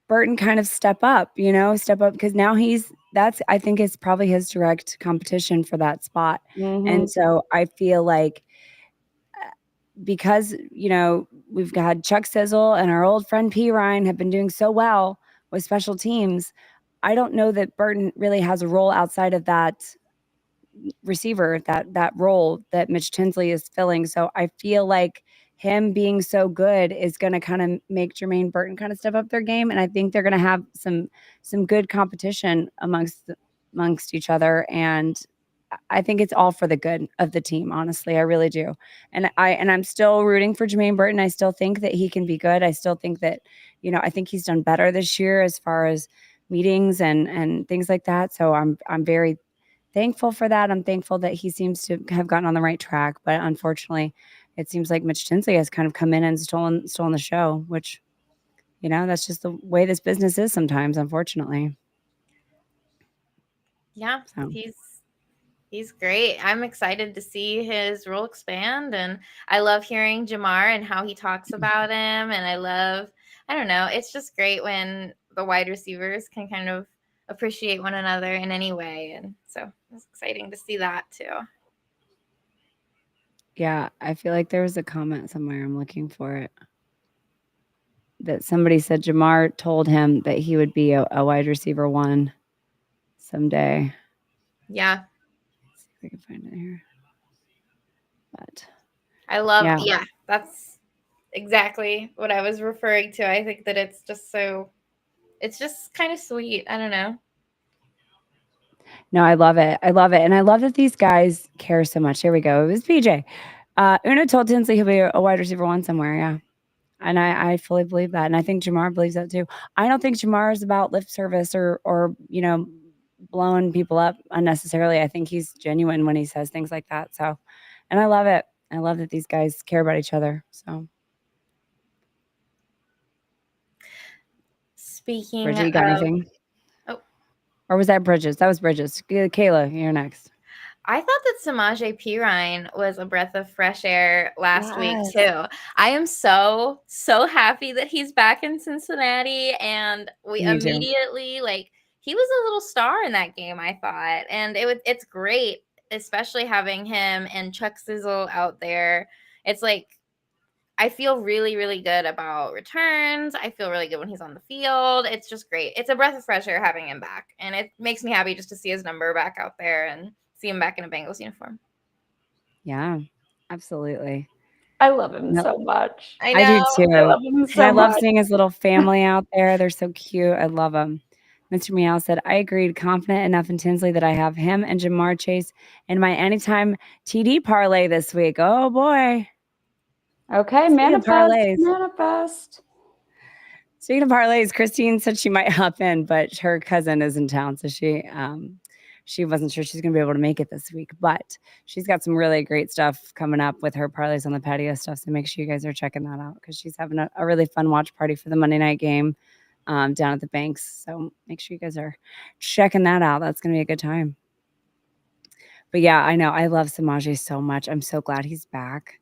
Burton kind of step up because now I think it's probably his direct competition for that spot. Mm-hmm. And so I feel like because, we've got Chuck Sizzle and our old friend P. Ryan have been doing so well with special teams, I don't know that Burton really has a role outside of that receiver, that role that Mitch Tinsley is filling. So I feel like him being so good is going to kind of make Jermaine Burton kind of step up their game, and I think they're going to have some good competition amongst each other, and I think it's all for the good of the team. Honestly, I really do, and I'm still rooting for Jermaine Burton. I still think that he can be good. I still think that I think he's done better this year as far as meetings and things like that. So I'm very thankful for that. I'm thankful that he seems to have gotten on the right track, but unfortunately, it seems like Mitch Tinsley has kind of come in and stolen the show, which that's just the way this business is sometimes, unfortunately. Yeah, So he's great. I'm excited to see his role expand, and I love hearing Jamar and how he talks about him, and I don't know, it's just great when the wide receivers can kind of appreciate one another in any way, and so it's exciting to see that too. yeah, I feel like there was a comment somewhere. I'm looking for it. That somebody said Jamar told him that he would be a wide receiver one someday. Yeah, Let's see if I can find it here. But I love, yeah, yeah, that's exactly what I was referring to. I think that it's just kind of sweet. I don't know. no, I love it. I love it. And I love that these guys care so much. Here we go. It was PJ. Una told Tinsley he'll be a wide receiver one somewhere. Yeah. And I fully believe that. And I think Jamar believes that too. I don't think Jamar is about lip service or blowing people up unnecessarily. I think he's genuine when he says things like that. So, and I love it. I love that these guys care about each other. So, Speaking Bridget, you of, got anything? oh, Or was that Bridges? That was Bridges. Kayla, you're next. I thought that Samaje Perine was a breath of fresh air last week Yes. too. I am so happy that he's back in Cincinnati, and we Me too. immediately he was a little star in that game, I thought, and it's great, especially having him and Chuck Sizzle out there. It's like I feel really, really good about returns. I feel really good when he's on the field. It's just great. It's a breath of fresh air having him back, and it makes me happy just to see his number back out there and see him back in a Bengals uniform. Yeah, absolutely. I love him No, so much. I I do know. too. I love him And so I love much. seeing his little family out there. They're so cute. I love them. Mr. Meow said, I agreed, confident enough in Tinsley that I have him and Jamar Chase in my anytime TD parlay this week. Oh boy. Okay, Speaking of manifest, parlays, manifest. speaking of parlays, Christine said she might hop in, but her cousin is in town, so she wasn't sure she's gonna be able to make it this week. But she's got some really great stuff coming up with her parlays on the patio stuff. So make sure you guys are checking that out because she's having a really fun watch party for the Monday night game down at the Banks. So make sure you guys are checking that out. That's gonna be a good time. But yeah, I know I love Samaje so much. I'm so glad he's back.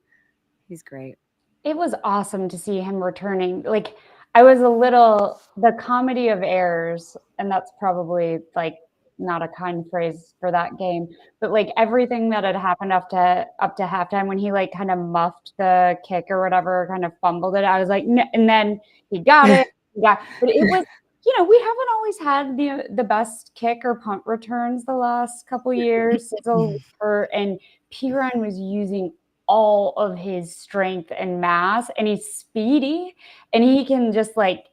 He's great. It was awesome to see him returning. Like, I was a little, the comedy of errors, and that's probably like not a kind phrase for that game, but like everything that had happened up to halftime when he like kind of muffed the kick or whatever, kind of fumbled it. I was like, and then he got it. Yeah, but it was, we haven't always had the best kick or punt returns the last couple years. So and Piran was using all of his strength and mass, and he's speedy, and he can just like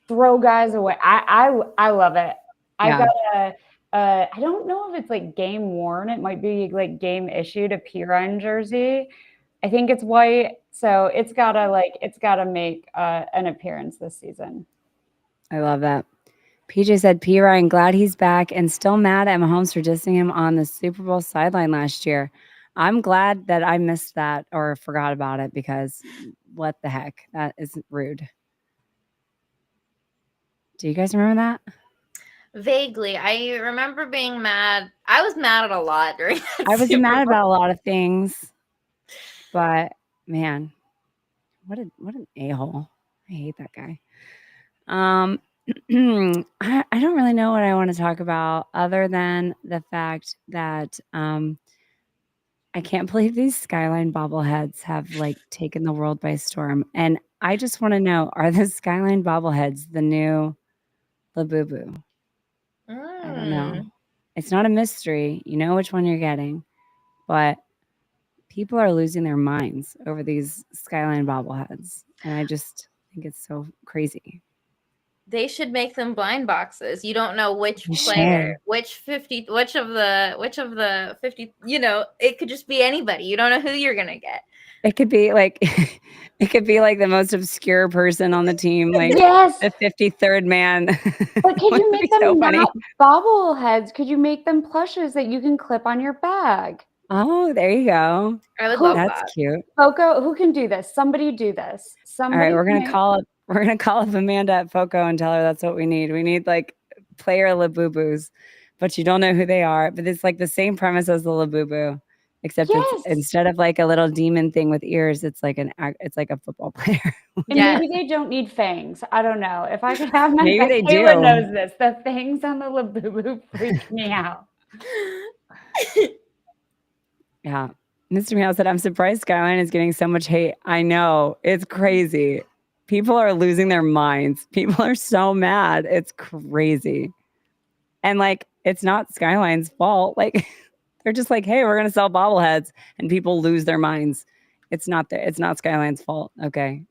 throw guys away. I love it. I've Yeah, got I don't know if it's like game worn. It might be like game issued a Pirine jersey. I think it's white, so it's gotta make an appearance this season. I love that. PJ said, P. Ryan, glad he's back and still mad at Mahomes for dissing him on the Super Bowl sideline last year. I'm glad that I missed that or forgot about it because what the heck? That is rude. Do you guys remember that? Vaguely, I remember being mad. I was mad at a lot during that I was Super mad Bowl. about a lot of things, but man, what an a-hole. I hate that guy. Um, I don't really know what I want to talk about other than the fact that I can't believe these Skyline bobbleheads have like taken the world by storm. And I just want to know, are the Skyline bobbleheads the new Labubu? I don't know. It's not a mystery. You know which one you're getting, but people are losing their minds over these Skyline bobbleheads, and I just think it's so crazy. They should make them blind boxes. You don't know which You player, should. which of the 50, it could just be anybody. You don't know who you're going to get. It could be like it could be like the most obscure person on the team, like Yes. the 53rd man. But could you Wouldn't it make be them so funny? not bobbleheads? Could you make them plushes that you can clip on your bag? Oh, there you go. I would love That's that. cute. Foco, who can do this? Somebody do this. All right, Somebody we're gonna make- call up Amanda at Foco and tell her that's what we need. We need like player Labubus, but you don't know who they are. But it's like the same premise as the Labubu, except it's Yes. instead of like a little demon thing with ears, it's like a football player. And Yes. maybe they don't need fangs. I don't know. If I could have my Maybe they Kayla do. knows this. The fangs on the Labubu freak me out. Yeah. Mr. Meow said, I'm surprised Skyline is getting so much hate. I know. It's crazy. People are losing their minds. People are so mad. It's crazy. And like, it's not Skyline's fault. Like, they're just like, hey, we're going to sell bobbleheads. And people lose their minds. It's not Skyline's fault. Okay.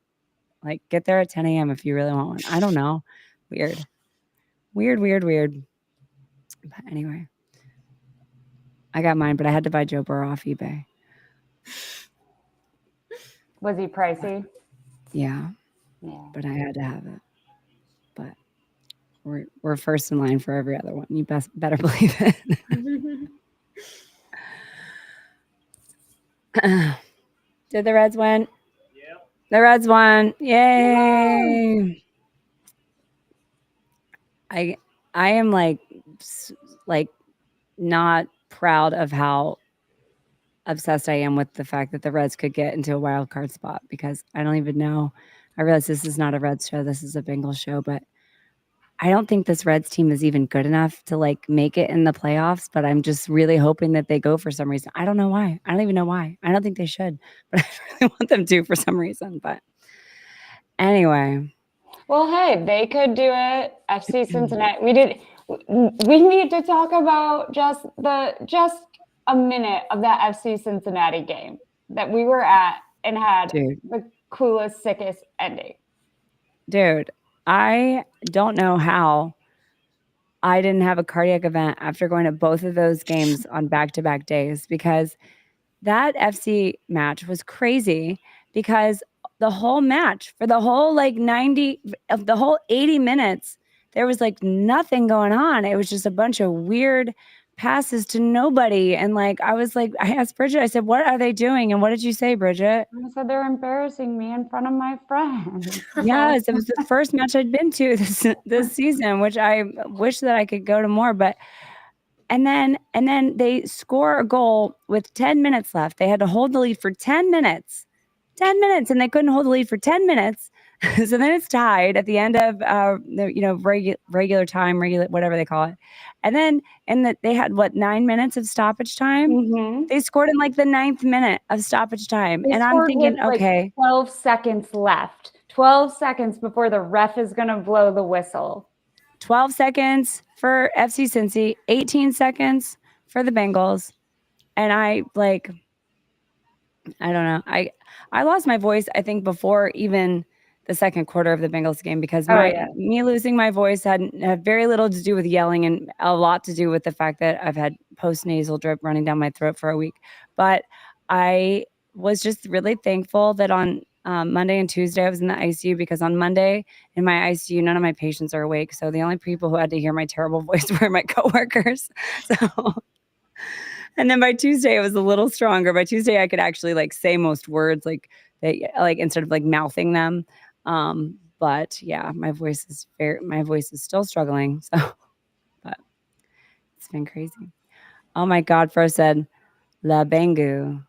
Like, get there at 10 a.m. if you really want one. I don't know. Weird. But anyway, I got mine, but I had to buy Joe Burrow off eBay. Was he pricey? Yeah. Yeah. But I had to have it. But we're first in line for every other one. You better believe it. Did the Reds win? Yep. The Reds won. Yay! I am like not proud of how obsessed I am with the fact that the Reds could get into a wild card spot, because I don't even know. I realize this is not a Reds show. This is a Bengals show, but I don't think this Reds team is even good enough to like make it in the playoffs, but I'm just really hoping that they go for some reason. I don't know why. I don't even know why. I don't think they should, but I really want them to for some reason. But anyway. Well, hey, they could do it. FC Cincinnati. We need to talk about just a minute of that FC Cincinnati game that we were at and had the coolest, sickest ending. Dude, I don't know how I didn't have a cardiac event after going to both of those games on back-to-back days, because that FC match was crazy, because the whole match for the whole like 90 of the whole 80 minutes, there was like nothing going on. It was just a bunch of weird passes to nobody. And like, I asked Bridget, I said, what are they doing? And what did you say, Bridget? I said, they're embarrassing me in front of my friends. Yes, it was the first match I'd been to this season, which I wish that I could go to more. But and then they score a goal with 10 minutes left. They had to hold the lead for 10 minutes. 10 minutes, and they couldn't hold the lead for 10 minutes. So then it's tied at the end of regular time, whatever they call it. And then they had 9 minutes of stoppage time. Mm-hmm. They scored in like the 9th minute of stoppage time. And I'm thinking, okay, 12 seconds left. 12 seconds before the ref is going to blow the whistle. 12 seconds for FC Cincy, 18 seconds for the Bengals. And I don't know. I lost my voice, I think, before even the second quarter of the Bengals game, because me losing my voice had very little to do with yelling and a lot to do with the fact that I've had post-nasal drip running down my throat for a week. But I was just really thankful that on Monday and Tuesday I was in the ICU, because on Monday in my ICU, none of my patients are awake. So the only people who had to hear my terrible voice were my coworkers. So... And then by Tuesday, it was a little stronger. By Tuesday, I could actually like say most words, like instead of like mouthing them. But yeah, my voice is still struggling. So, but it's been crazy. Oh my God, Fro said, La Bangu.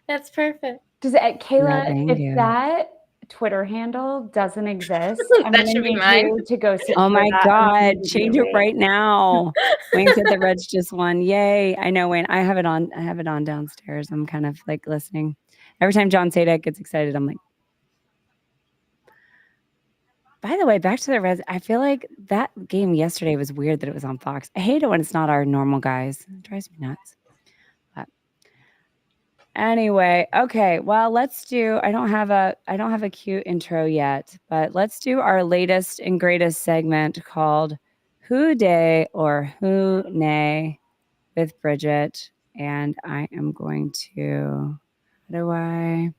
That's perfect. Does it, Kayla, if that Twitter handle doesn't exist, I'm That going to should be need mine. you to go search Oh my for that God, change it immediately. right now. Wayne said the Reds just won. Yay. I know, Wayne. I have it on downstairs. I'm kind of like listening. Every time John Sadek gets excited, I'm like, By the way, back to the Reds. I feel like that game yesterday was weird that it was on Fox. I hate it when it's not our normal guys. It drives me nuts. But anyway, okay. Well, let's do. I don't have a cute intro yet, but let's do our latest and greatest segment called "Who Day" or "Who Nay" with Bridget, and I am going to. How do I?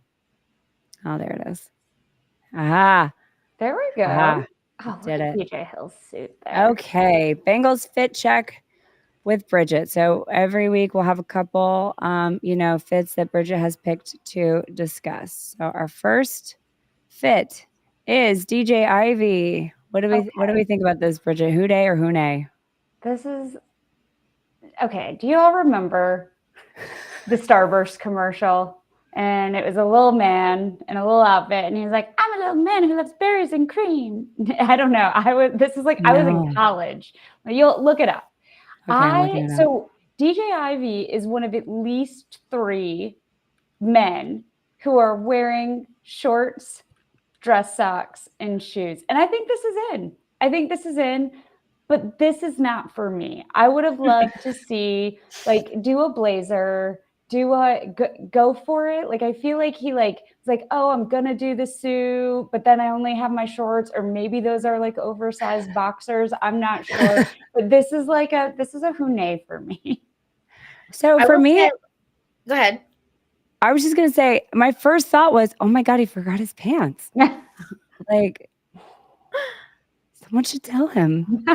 Oh, there it is. Aha! There we go. Aha! Oh, look Did at it. BJ Hill's suit there. Okay, Bengals fit check with Bridget. So every week we'll have a couple, fits that Bridget has picked to discuss. So our first fit is DJ Ivy. What do we think about this, Bridget? Who day or who nay? This is okay. Do you all remember the Starburst commercial? And it was a little man in a little outfit, and he was like, "I'm a little man who loves berries and cream." I don't know. I was in college. You'll look it up. Okay, I'm looking it up. So DJ Ivy is one of at least 3 men who are wearing shorts, dress socks, and shoes. And I think this is in, but this is not for me. I would have loved to see do a blazer, go for it. Like, I feel like he was like, oh, I'm gonna do the suit, but then I only have my shorts, or maybe those are like oversized boxers. I'm not sure. But this is a who nay for me. So for me, go ahead. I was just gonna say, my first thought was, oh my God, he forgot his pants. Like, someone should tell him.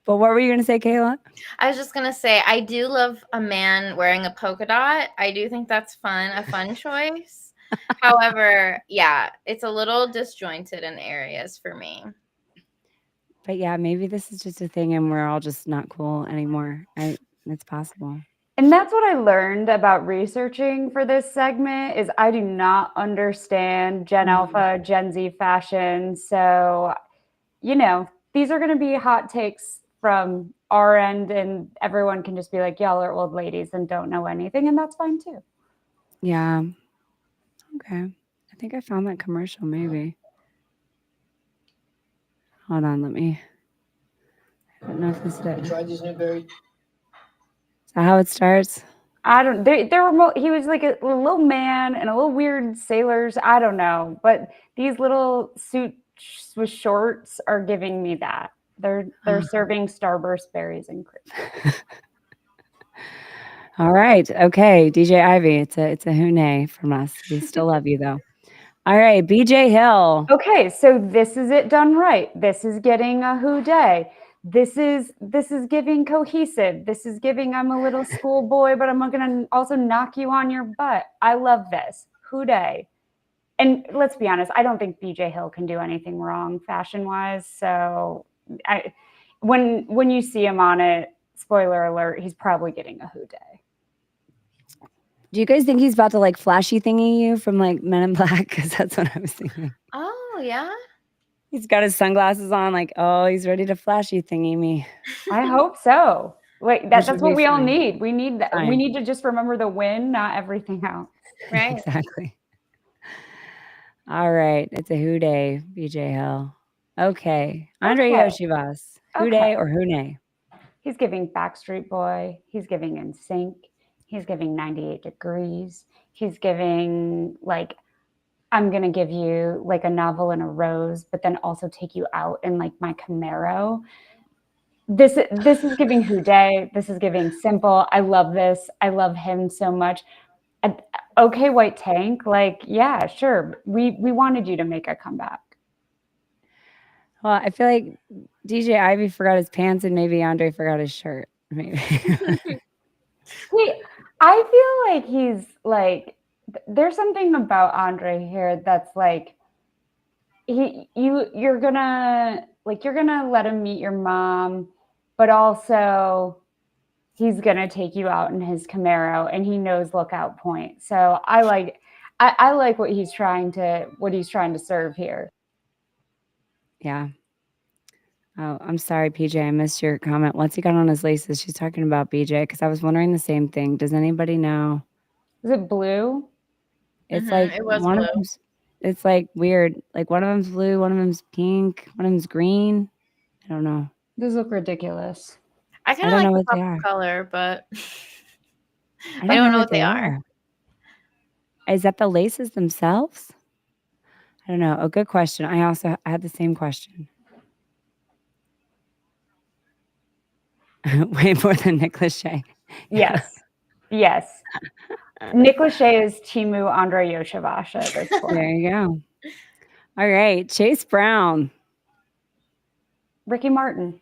But what were you gonna say, Kayla? I was just gonna say, I do love a man wearing a polka dot. I do think that's a fun choice. However, yeah, it's a little disjointed in areas for me. But yeah, maybe this is just a thing and we're all just not cool anymore. It's possible. And that's what I learned about researching for this segment is I do not understand Gen Alpha, Gen Z fashion. So, these are going to be hot takes from our end, and everyone can just be like, y'all are old ladies and don't know anything, and that's fine too. Yeah. Okay. I think I found that commercial, maybe. Hold on, I don't know if this is it. Try these new berries. Is that how it starts? I don't. He was like a little man and a little weird sailors. I don't know, but these little suits with shorts are giving me that. They're serving Starburst berries and cream. All right. Okay, DJ Ivy. It's a who nay from us. We still love you though. All right, BJ Hill. Okay, so this is it done right. This is getting a who day. This is giving cohesive. This is giving I'm a little schoolboy, but I'm gonna also knock you on your butt. I love this. Who day. And let's be honest, I don't think BJ Hill can do anything wrong fashion-wise. So when you see him on it, spoiler alert, he's probably getting a who day. Do you guys think he's about to like flashy thingy you from like Men in Black? Because that's what I was thinking. Oh, yeah. He's got his sunglasses on, like, oh, he's ready to flashy thingy me. I hope so. Wait, that's what we all need. We need that. Fine. We need to just remember the win, not everything else. Right. Exactly. All right. It's a who day, BJ Hill. Okay. Andre Yoshivas. Who day or who nay? He's giving Backstreet Boy. He's giving NSYNC. He's giving 98 Degrees. He's giving I'm going to give you like a novel and a rose, but then also take you out in like my Camaro. This is giving who day. This is giving simple. I love this. I love him so much. Okay, White Tank. Yeah, sure. We wanted you to make a comeback. Well, I feel like DJ Ivy forgot his pants and maybe Andre forgot his shirt. Maybe. I feel like he's there's something about Andre here that's you're gonna let him meet your mom, but also he's gonna take you out in his Camaro and he knows Lookout Point. So I like what he's trying to serve here. Yeah. Oh, I'm sorry, PJ. I missed your comment. Once he got on his laces, she's talking about BJ because I was wondering the same thing. Does anybody know? Is it blue? It's like it was one blue. of them's it's like weird. Like one of them's blue, one of them's pink, one of them's green. I don't know. Those look ridiculous. I I kind of don't like know the what they pop are. color, but I I don't don't know know what what they they are. are. Is that the laces themselves? I don't know. A good question. I also had the same question. Way more than Nick Lachey. Yes. Yes. Nick Lachey is Timu Andre Yoshivasha at this point. There you go. All right. Chase Brown. Ricky Martin.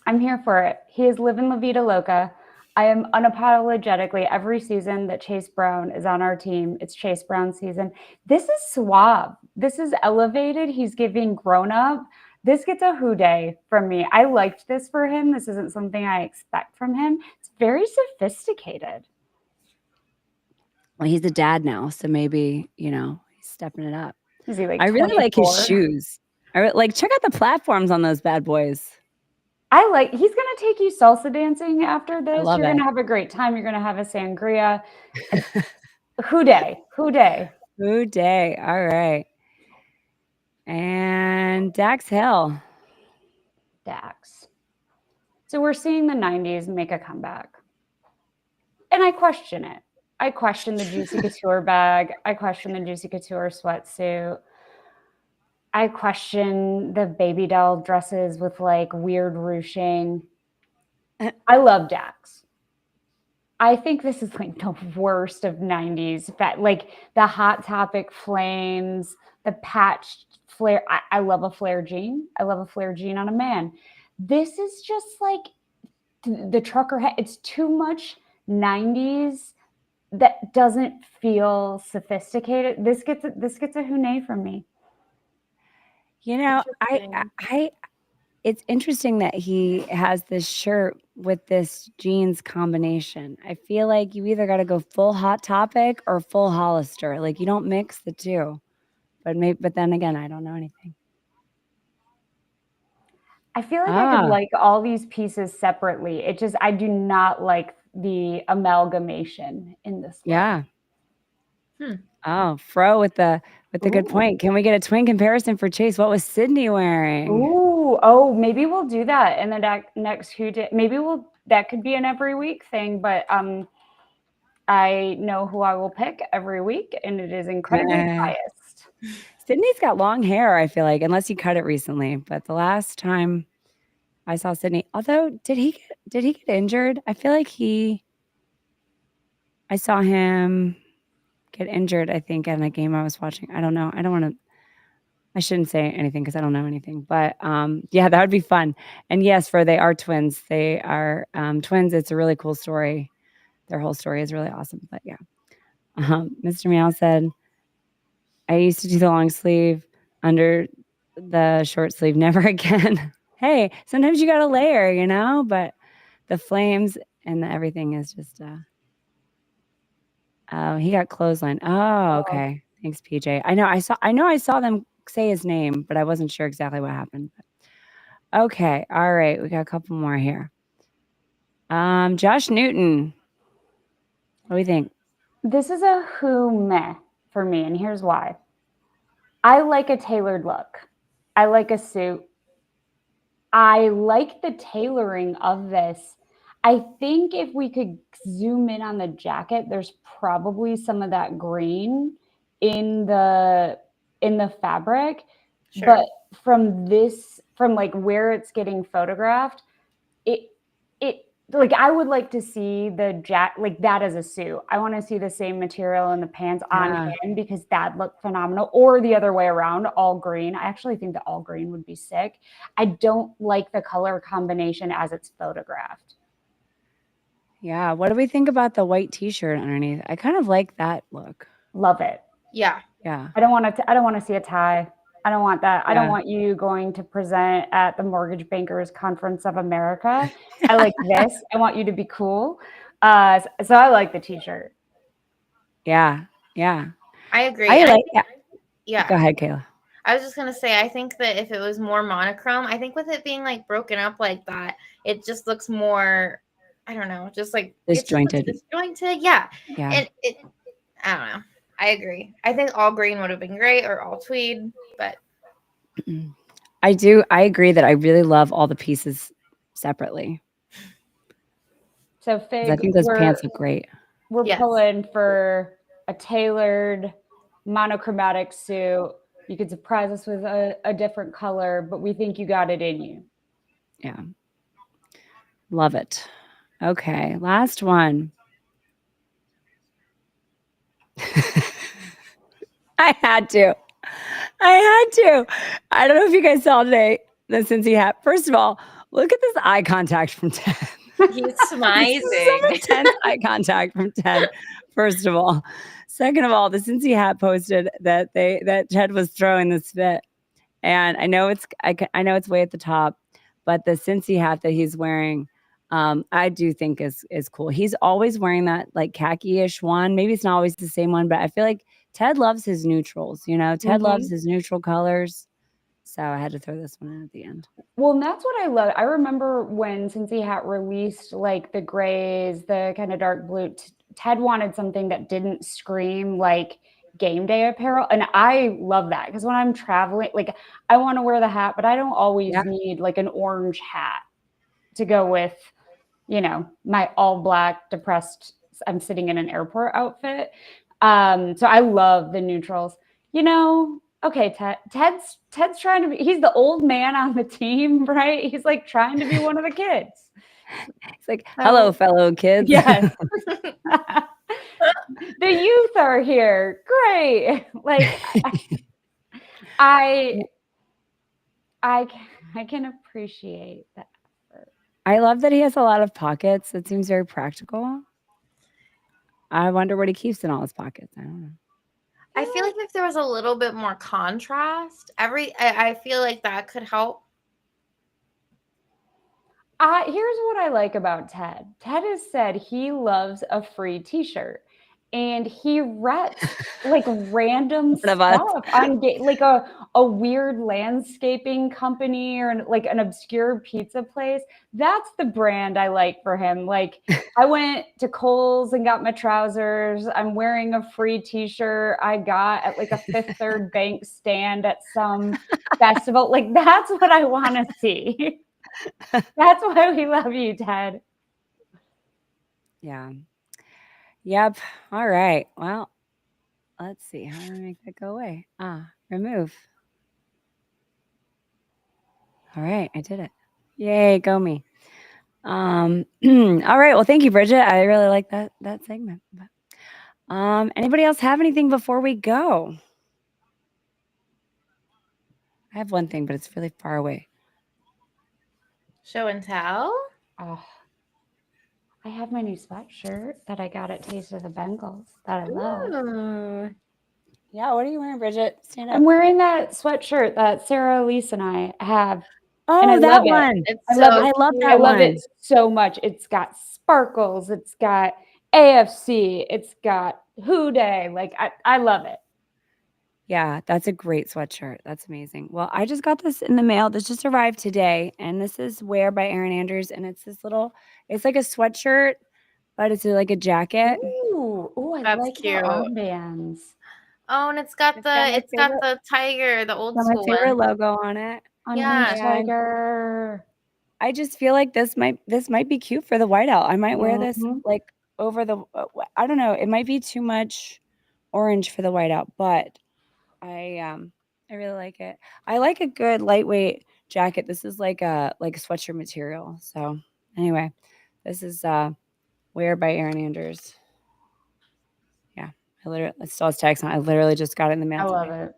I'm here for it. He is living La Vida Loca. I am unapologetically every season that Chase Brown is on our team. It's Chase Brown season. This is suave. This is elevated. He's giving grown up. This gets a who day from me. I liked this for him. This isn't something I expect from him. It's very sophisticated. Well, he's a dad now, so maybe, he's stepping it up. Is he like I really like his 24? shoes. Check out the platforms on those bad boys. He's gonna take you salsa dancing after I this. love You're it. gonna have a great time. You're gonna have a sangria. Who day? Who day? Who day. All right. And Dax Hill. Dax. So we're seeing the 90s make a comeback. And I question it. I question the Juicy Couture bag. I question the Juicy Couture sweatsuit. I question the baby doll dresses with like weird ruching. I love Dax. I think this is like the worst of 90s. Like the Hot Topic flames, the patched flare. I love a flare jean. I love a flare jean on a man. This is just like the trucker hat. It's too much 90s that doesn't feel sophisticated. This gets a Hunet from me. It's interesting that he has this shirt with this jeans combination. I feel like you either got to go full Hot Topic or full Hollister. Like you don't mix the two. But then again, I don't know anything. I feel like I could like all these pieces separately. It just I do not like the amalgamation in this look. Yeah. Oh, Fro with the good point. Can we get a twin comparison for Chase? What was Sydney wearing? Ooh, oh, maybe we'll do that in the next Who Day. Maybe that could be an every week thing, but I know who I will pick every week, and it is incredibly biased. Sydney's got long hair, I feel like, unless you cut it recently. But the last time I saw Sydney, although did he get injured? I feel like I saw him get injured, I think, in a game I was watching. I don't know. I shouldn't say anything because I don't know anything. But yeah, that would be fun. And yes, they are twins. They are twins. It's a really cool story. Their whole story is really awesome. But yeah. Mr. Meow said, I used to do the long sleeve under the short sleeve. Never again. Hey, sometimes you got to layer, but the flames and everything is just, oh, he got clothesline. Oh, okay. Thanks, PJ. I know I saw them say his name, but I wasn't sure exactly what happened. Okay. All right. We got a couple more here. Josh Newton. What do we think? This is a who meh for me, and here's why. I like a tailored look. I like a suit. I like the tailoring of this. I think if we could zoom in on the jacket, there's probably some of that green in the fabric. Sure. But from like where it's getting photographed, it like I would like to see the like that as a suit. I want to see the same material and the pants on him because that looked phenomenal. Or the other way around, all green. I actually think that all green would be sick. I don't like the color combination as it's photographed. Yeah. What do we think about the white t-shirt underneath? I kind of like that look. Love it. Yeah. Yeah. I don't want to see a tie. I don't want that. I don't want you going to present at the Mortgage Bankers Conference of America. I like this. I want you to be cool. So I like the t-shirt. Yeah. Yeah. I agree. I like that. Yeah. Go ahead, Kayla. I was just going to say, I think that if it was more monochrome, I think with it being like broken up like that, it just looks more, I don't know, just like disjointed. Disjointed. Yeah. Yeah. And I don't know. I agree. I think all green would have been great, or all tweed, but I agree that I really love all the pieces separately So because I Fig, think those pants look great. we're Yes. pulling for a tailored monochromatic suit. You could surprise us with a different color, but we think you got it in you. Yeah. Love it. Okay, last one. I had to. I had to. I don't know if you guys saw today the Cincy hat. First of all, look at this eye contact from Ted. He's This is some smizing. intense eye contact from Ted. First of all, second of all, the Cincy hat posted that Ted was throwing this fit, and I know I know it's way at the top, but the Cincy hat that he's wearing, I do think is cool. He's always wearing that like khaki-ish one. Maybe it's not always the same one, but I feel like Ted loves his neutrals. You know, Ted loves his neutral colors. So I had to throw this one in at the end. Well, and that's what I love. I remember when Cincy Hat released like the grays, the kind of dark blue. Ted wanted something that didn't scream like game day apparel, and I love that because when I'm traveling, like I want to wear the hat, but I don't always need like an orange hat to go with, my all black depressed. I'm sitting in an airport outfit. So I love the neutrals. Okay, Ted's trying to be, he's the old man on the team, right? He's like trying to be one of the kids. It's like, hello, fellow kids. Yes. The youth are here. Great. Like I can appreciate that effort. I love that he has a lot of pockets. It seems very practical. I wonder what he keeps in all his pockets. I don't know. I feel like if there was a little bit more contrast, I feel like that could help. Here's what I like about Ted. Ted has said he loves a free T-shirt, and he reps like random One of us. stuff on like a weird landscaping company or like an obscure pizza place. That's the brand I like for him. Like I went to Kohl's and got my trousers. I'm wearing a free T-shirt I got at like a Fifth Third Bank stand at some festival. Like that's what I want to see. That's why we love you, Ted. Yeah. Yep. All right. Well, let's see. How do I make that go away? Remove. All right. I did it. Yay. Go me. All right. Well, thank you, Bridget. I really like that segment. But, anybody else have anything before we go? I have one thing, but it's really far away. Show and tell. Oh, I have my new sweatshirt that I got at Taste of the Bengals that I love. Ooh. Yeah. What are you wearing, Bridget? Stand up. I'm wearing that sweatshirt that Sarah, Elise, and I have. Oh, and I that love one. It. It's I so love it. I love cute. that I love one. it so much. It's got sparkles. It's got AFC. It's got Who Day. Like I love it. Yeah, that's a great sweatshirt. That's amazing. Well, I just got this in the mail. This just arrived today, and this is Wear by Erin Andrews, and it's this little. It's like a sweatshirt, but it's like a jacket. Ooh, I That's like the cute. armbands. Oh, and it's got the tiger, the old Got my school favorite one. logo on it. Unhinged Yeah. And Tiger. I just feel like this might be cute for the whiteout. I might wear this Mhm. like over the. I don't know. It might be too much orange for the whiteout, but I really like it. I like a good lightweight jacket. This is like a sweatshirt material. So anyway, this is Wear by Erin Andrews. Yeah, I still has tags on. I literally just got it in the mail I love today. it.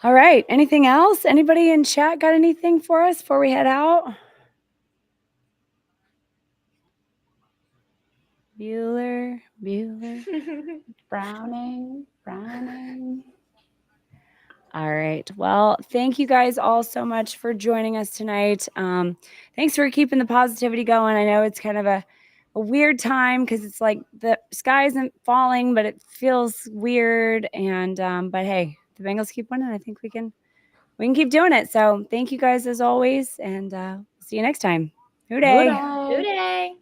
All right. Anything else? Anybody in chat got anything for us before we head out? Bueller. Browning. All right. Well, thank you guys all so much for joining us tonight. Thanks for keeping the positivity going. I know it's kind of a weird time because it's like the sky isn't falling, but it feels weird. And but hey, the Bengals keep winning. I think we can keep doing it. So thank you guys as always, and see you next time. Hoo day. Who day?